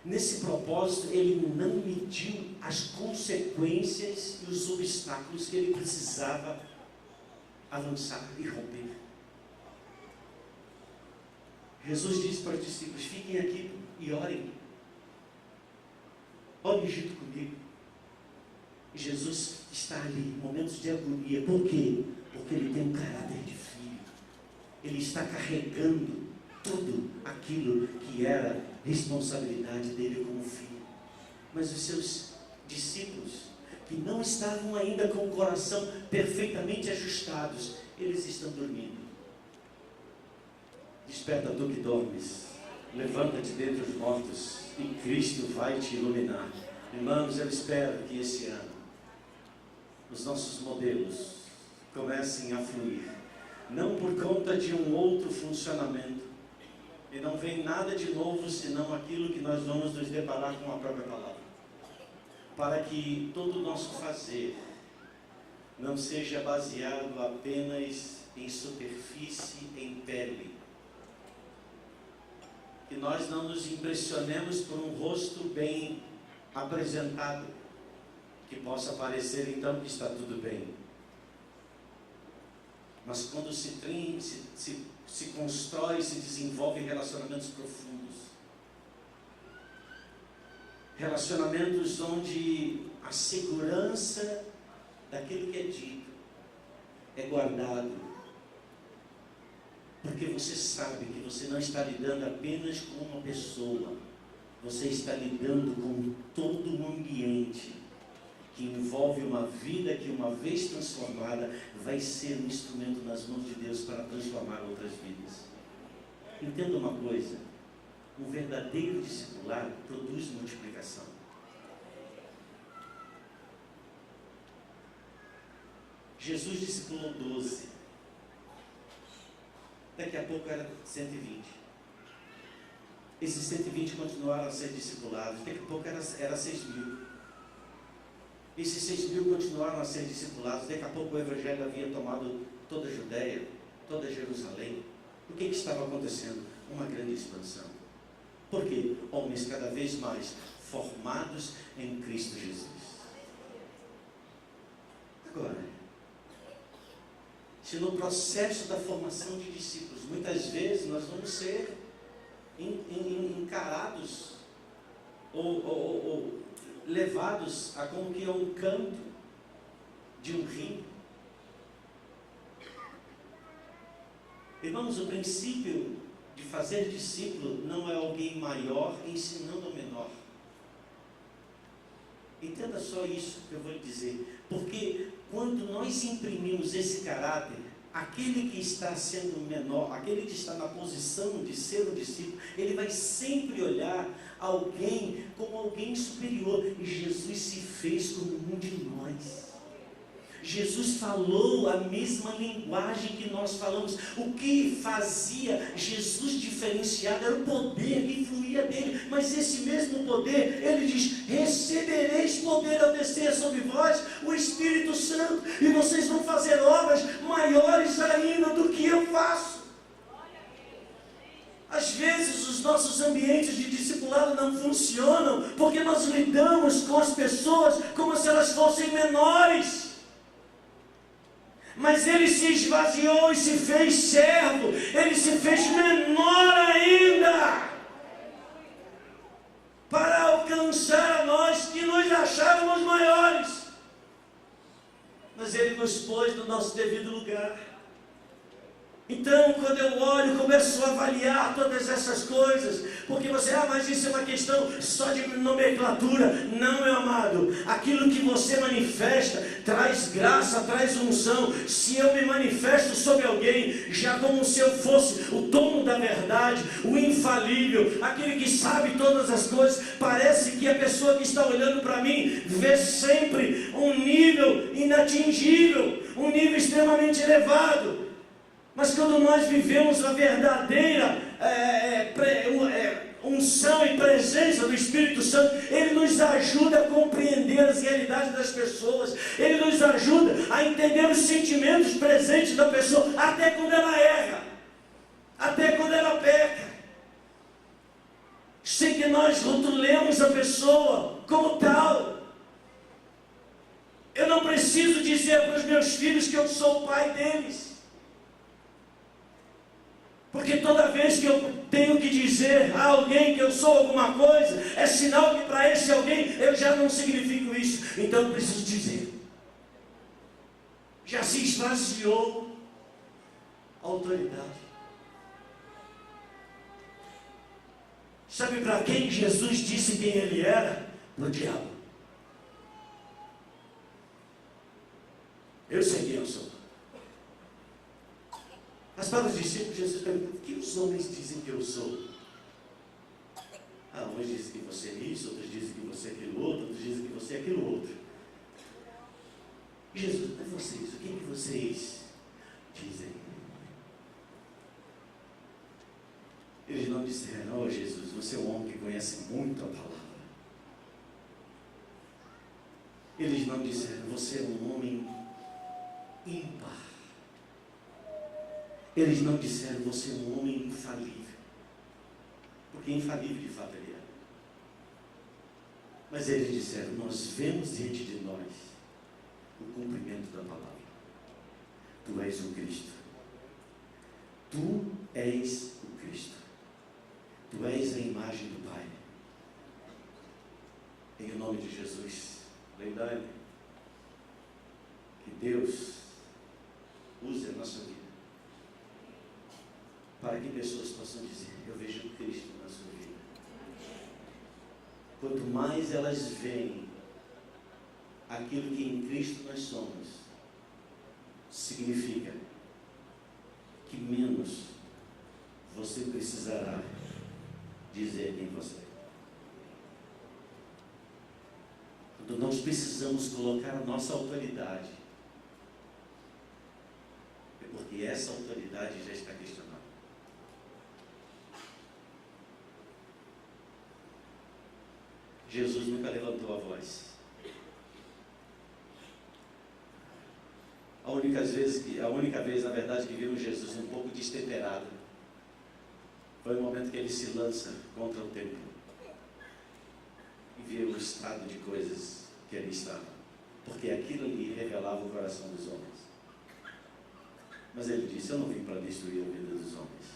Nesse propósito ele não mediu as consequências e os obstáculos que ele precisava avançar e romper. Jesus disse para os discípulos: fiquem aqui e orem. Orem junto comigo. E Jesus está ali, em momentos de agonia. Por quê? Porque ele tem um caráter de filho. Ele está carregando tudo aquilo que era responsabilidade dele como filho. Mas os seus discípulos, que não estavam ainda com o coração perfeitamente ajustados, eles estão dormindo. Desperta tu que dormes, levanta-te dentre os mortos, e Cristo vai te iluminar. Irmãos, eu espero que esse ano os nossos modelos comecem a fluir, não por conta de um outro funcionamento, e não vem nada de novo senão aquilo que nós vamos nos deparar com a própria palavra, para que todo o nosso fazer não seja baseado apenas em superfície, em pele, que nós não nos impressionemos por um rosto bem apresentado, que possa parecer então que está tudo bem. Mas quando se constrói, se desenvolve relacionamentos profundos, relacionamentos onde a segurança daquilo que é dito é guardado, porque você sabe que você não está lidando apenas com uma pessoa, você está lidando com todo um ambiente que envolve uma vida que, uma vez transformada, vai ser um instrumento nas mãos de Deus para transformar outras vidas. Entenda uma coisa: um verdadeiro discipulado produz multiplicação. Jesus discipulou 12. Daqui a pouco era 120. Esses 120 continuaram a ser discipulados. Daqui a pouco era 6.000. Esses 6.000 continuaram a ser discipulados. Daqui a pouco o Evangelho havia tomado toda a Judéia, toda Jerusalém. O que estava acontecendo? Uma grande expansão. Por quê? Homens cada vez mais formados em Cristo Jesus. Agora, se no processo da formação de discípulos, muitas vezes nós vamos ser encarados ou levados a como que é um canto de um rio. Irmãos, o princípio de fazer discípulo não é alguém maior ensinando ao menor. Entenda só isso que eu vou lhe dizer, porque quando nós imprimimos esse caráter, aquele que está sendo menor, aquele que está na posição de ser um discípulo, ele vai sempre olhar alguém como alguém superior, e Jesus se fez como um de nós. Jesus falou a mesma linguagem que nós falamos. O que fazia Jesus diferenciado era o poder que fluía dele. Mas esse mesmo poder, ele diz: recebereis poder ao descer sobre vós o Espírito Santo, e vocês vão fazer obras maiores ainda do que eu faço. Às vezes os nossos ambientes de discipulado não funcionam porque nós lidamos com as pessoas como se elas fossem menores. Mas ele se esvaziou e se fez servo, ele se fez menor ainda, para alcançar a nós que nos achávamos maiores. Mas ele nos pôs no nosso devido lugar. Então, quando eu olho, começo a avaliar todas essas coisas, porque você, mas isso é uma questão só de nomenclatura. Não, meu amado, aquilo que você manifesta traz graça, traz unção. Se eu me manifesto sobre alguém, já como se eu fosse o dono da verdade, o infalível, aquele que sabe todas as coisas, parece que a pessoa que está olhando para mim vê sempre um nível inatingível, um nível extremamente elevado. Mas quando nós vivemos a verdadeira unção e presença do Espírito Santo, ele nos ajuda a compreender as realidades das pessoas, ele nos ajuda a entender os sentimentos presentes da pessoa, até quando ela erra, até quando ela peca, sem que nós rotulemos a pessoa como tal. Eu não preciso dizer para os meus filhos que eu sou o pai deles, porque toda vez que eu tenho que dizer a alguém que eu sou alguma coisa, é sinal que para esse alguém eu já não significo isso. Então eu preciso dizer: já se esvaziou a autoridade. Sabe para quem Jesus disse quem ele era? Para o diabo. Eu sei quem eu sou. Mas para os discípulos, Jesus pergunta: o que os homens dizem que eu sou? Uns dizem que você é isso, outros dizem que você é aquilo outro, outros dizem que você é aquilo outro. E Jesus, mas vocês, o que vocês dizem? Eles não disseram: oh Jesus, você é um homem que conhece muito a palavra. Eles não disseram: você é um homem ímpar. Eles não disseram: você é um homem infalível, porque infalível de fato ele é. Mas eles disseram: nós vemos diante de nós o cumprimento da palavra. Tu és o Cristo. Tu és o Cristo. Tu és a imagem do Pai. Em nome de Jesus, lembrai-me que Deus use a nossa vida para que pessoas possam dizer: eu vejo Cristo na sua vida. Quanto mais elas veem aquilo que em Cristo nós somos, significa que menos você precisará dizer quem você é. Quando nós precisamos colocar a nossa autoridade E essa autoridade já está questionada. Jesus nunca levantou a voz. A única vez, na verdade, que vimos Jesus um pouco destemperado foi o momento que ele se lança contra o templo e vê o estado de coisas que ali estava, porque aquilo ali revelava o coração dos homens. Mas ele disse: eu não vim para destruir a vida dos homens,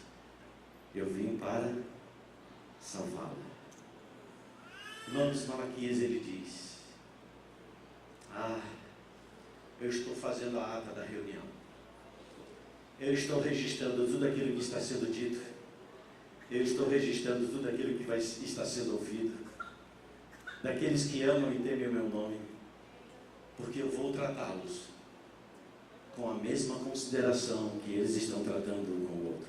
eu vim para salvá-la. Irmãos, Malaquias ele diz: eu estou fazendo a ata da reunião, eu estou registrando tudo aquilo que está sendo dito, eu estou registrando tudo aquilo que está sendo ouvido, daqueles que amam e temem o meu nome, porque eu vou tratá-los com a mesma consideração que eles estão tratando um com o outro.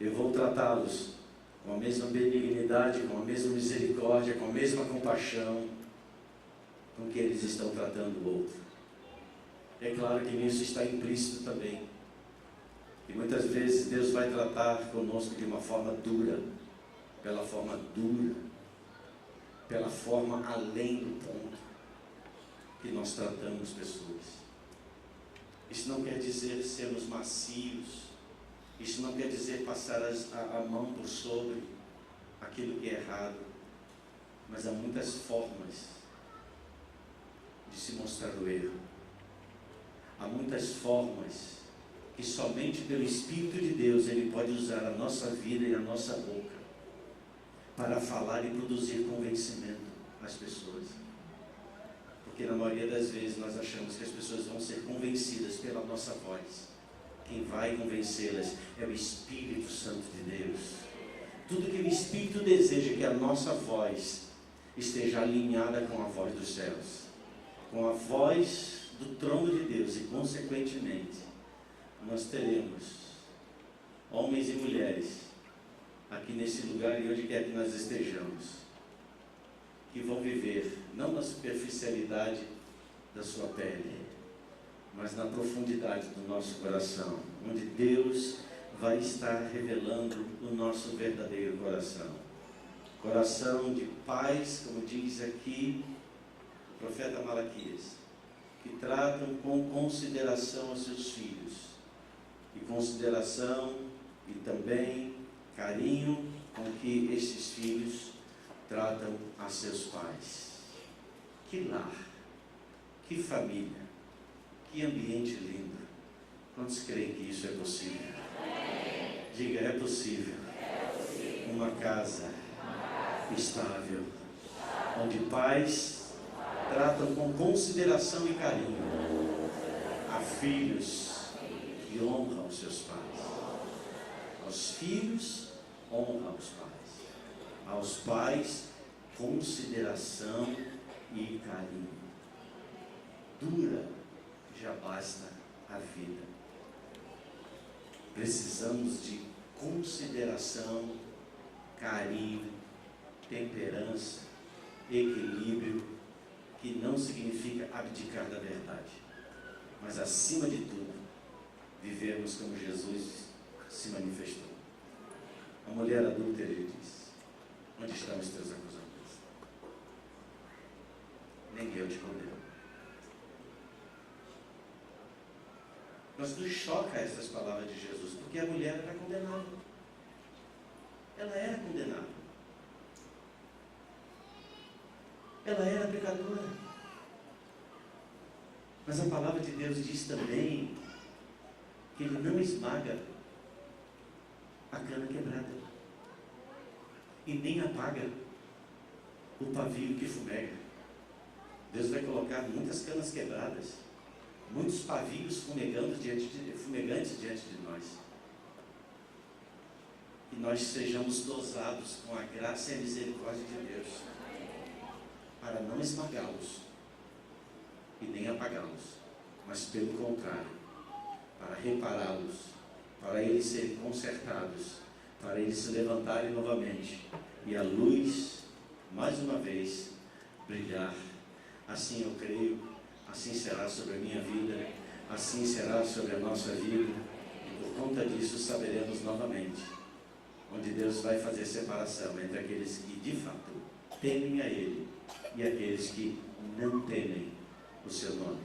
Eu vou tratá-los com a mesma benignidade, com a mesma misericórdia, com a mesma compaixão com que eles estão tratando o outro. É claro que nisso está implícito também, e muitas vezes Deus vai tratar conosco de uma forma dura, pela forma além do ponto que nós tratamos pessoas. Isso não quer dizer sermos macios, isso não quer dizer passar a mão por sobre aquilo que é errado, mas há muitas formas de se mostrar o erro. Há muitas formas que somente pelo Espírito de Deus Ele pode usar a nossa vida e a nossa boca para falar e produzir convencimento às pessoas. Porque na maioria das vezes nós achamos que as pessoas vão ser convencidas pela nossa voz. Quem vai convencê-las é o Espírito Santo de Deus. Tudo que o Espírito deseja é que a nossa voz esteja alinhada com a voz dos céus, com a voz do trono de Deus, e consequentemente nós teremos homens e mulheres aqui nesse lugar e onde quer que nós estejamos, que vão viver não na superficialidade da sua pele, mas na profundidade do nosso coração, onde Deus vai estar revelando o nosso verdadeiro coração. Coração de pais, como diz aqui o profeta Malaquias, que tratam com consideração os seus filhos, e consideração e também carinho com que esses filhos tratam a seus pais. Que lar, que família, que ambiente lindo. Quantos creem que isso é possível? Diga: é possível. Uma casa estável, onde pais tratam com consideração e carinho a filhos que honram os seus pais. Aos filhos, honra os pais. Aos pais, consideração e carinho. Dura já basta a vida. Precisamos de consideração, carinho, temperança, equilíbrio, que não significa abdicar da verdade, mas acima de tudo, vivermos como Jesus se manifestou. A mulher adúltera, ele diz: onde estão os teus acusadores? Nem eu te condeno. Mas nos choca essas palavras de Jesus, porque a mulher era condenada. Ela era condenada. Ela era pecadora. Mas a palavra de Deus diz também que Ele não esmaga a cana quebrada e nem apaga o pavio que fumega. Deus vai colocar muitas canas quebradas, muitos pavios fumegantes diante de nós. E nós sejamos dosados com a graça e a misericórdia de Deus, para não esmagá-los e nem apagá-los, mas pelo contrário, para repará-los, para eles serem consertados, para eles se levantarem novamente e a luz, mais uma vez, brilhar. Assim eu creio, assim será sobre a minha vida, assim será sobre a nossa vida. por conta disso, saberemos novamente onde Deus vai fazer separação entre aqueles que de fato temem a Ele e aqueles que não temem o seu nome.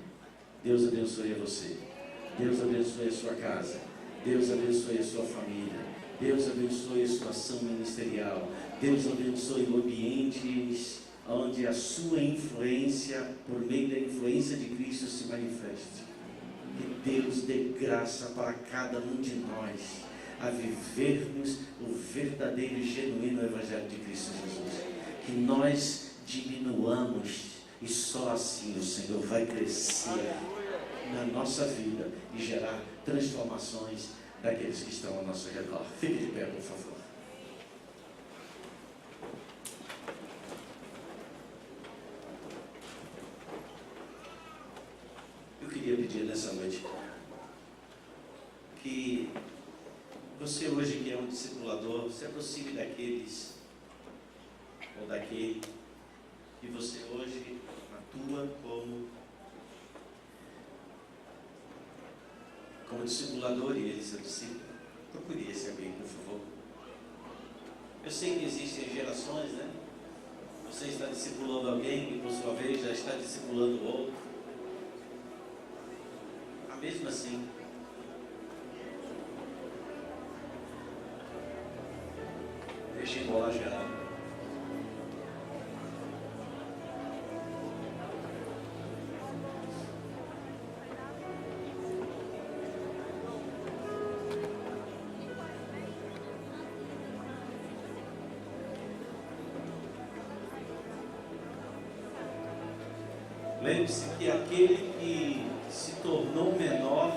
Deus abençoe a você. Deus abençoe a sua casa. Deus abençoe a sua família. Deus abençoe a sua ação ministerial. Deus abençoe ambientes onde a sua influência, por meio da influência de Cristo, se manifeste. Que Deus dê graça para cada um de nós a vivermos o verdadeiro e genuíno Evangelho de Cristo Jesus. Que nós diminuamos e só assim o Senhor vai crescer na nossa vida e gerar transformações daqueles que estão ao nosso redor. Fique de pé, por favor. Eu queria pedir nessa noite que você hoje que é um discipulador, se aproxime daqueles ou daquele que você hoje atua como discipulador e ele seu discípulo. Procure esse alguém, por favor. Eu sei que existem gerações, né? Você está discipulando alguém e por sua vez já está discipulando outro. Mesmo assim, deixe bola geral. Lembre-se que aquele que se tornou menor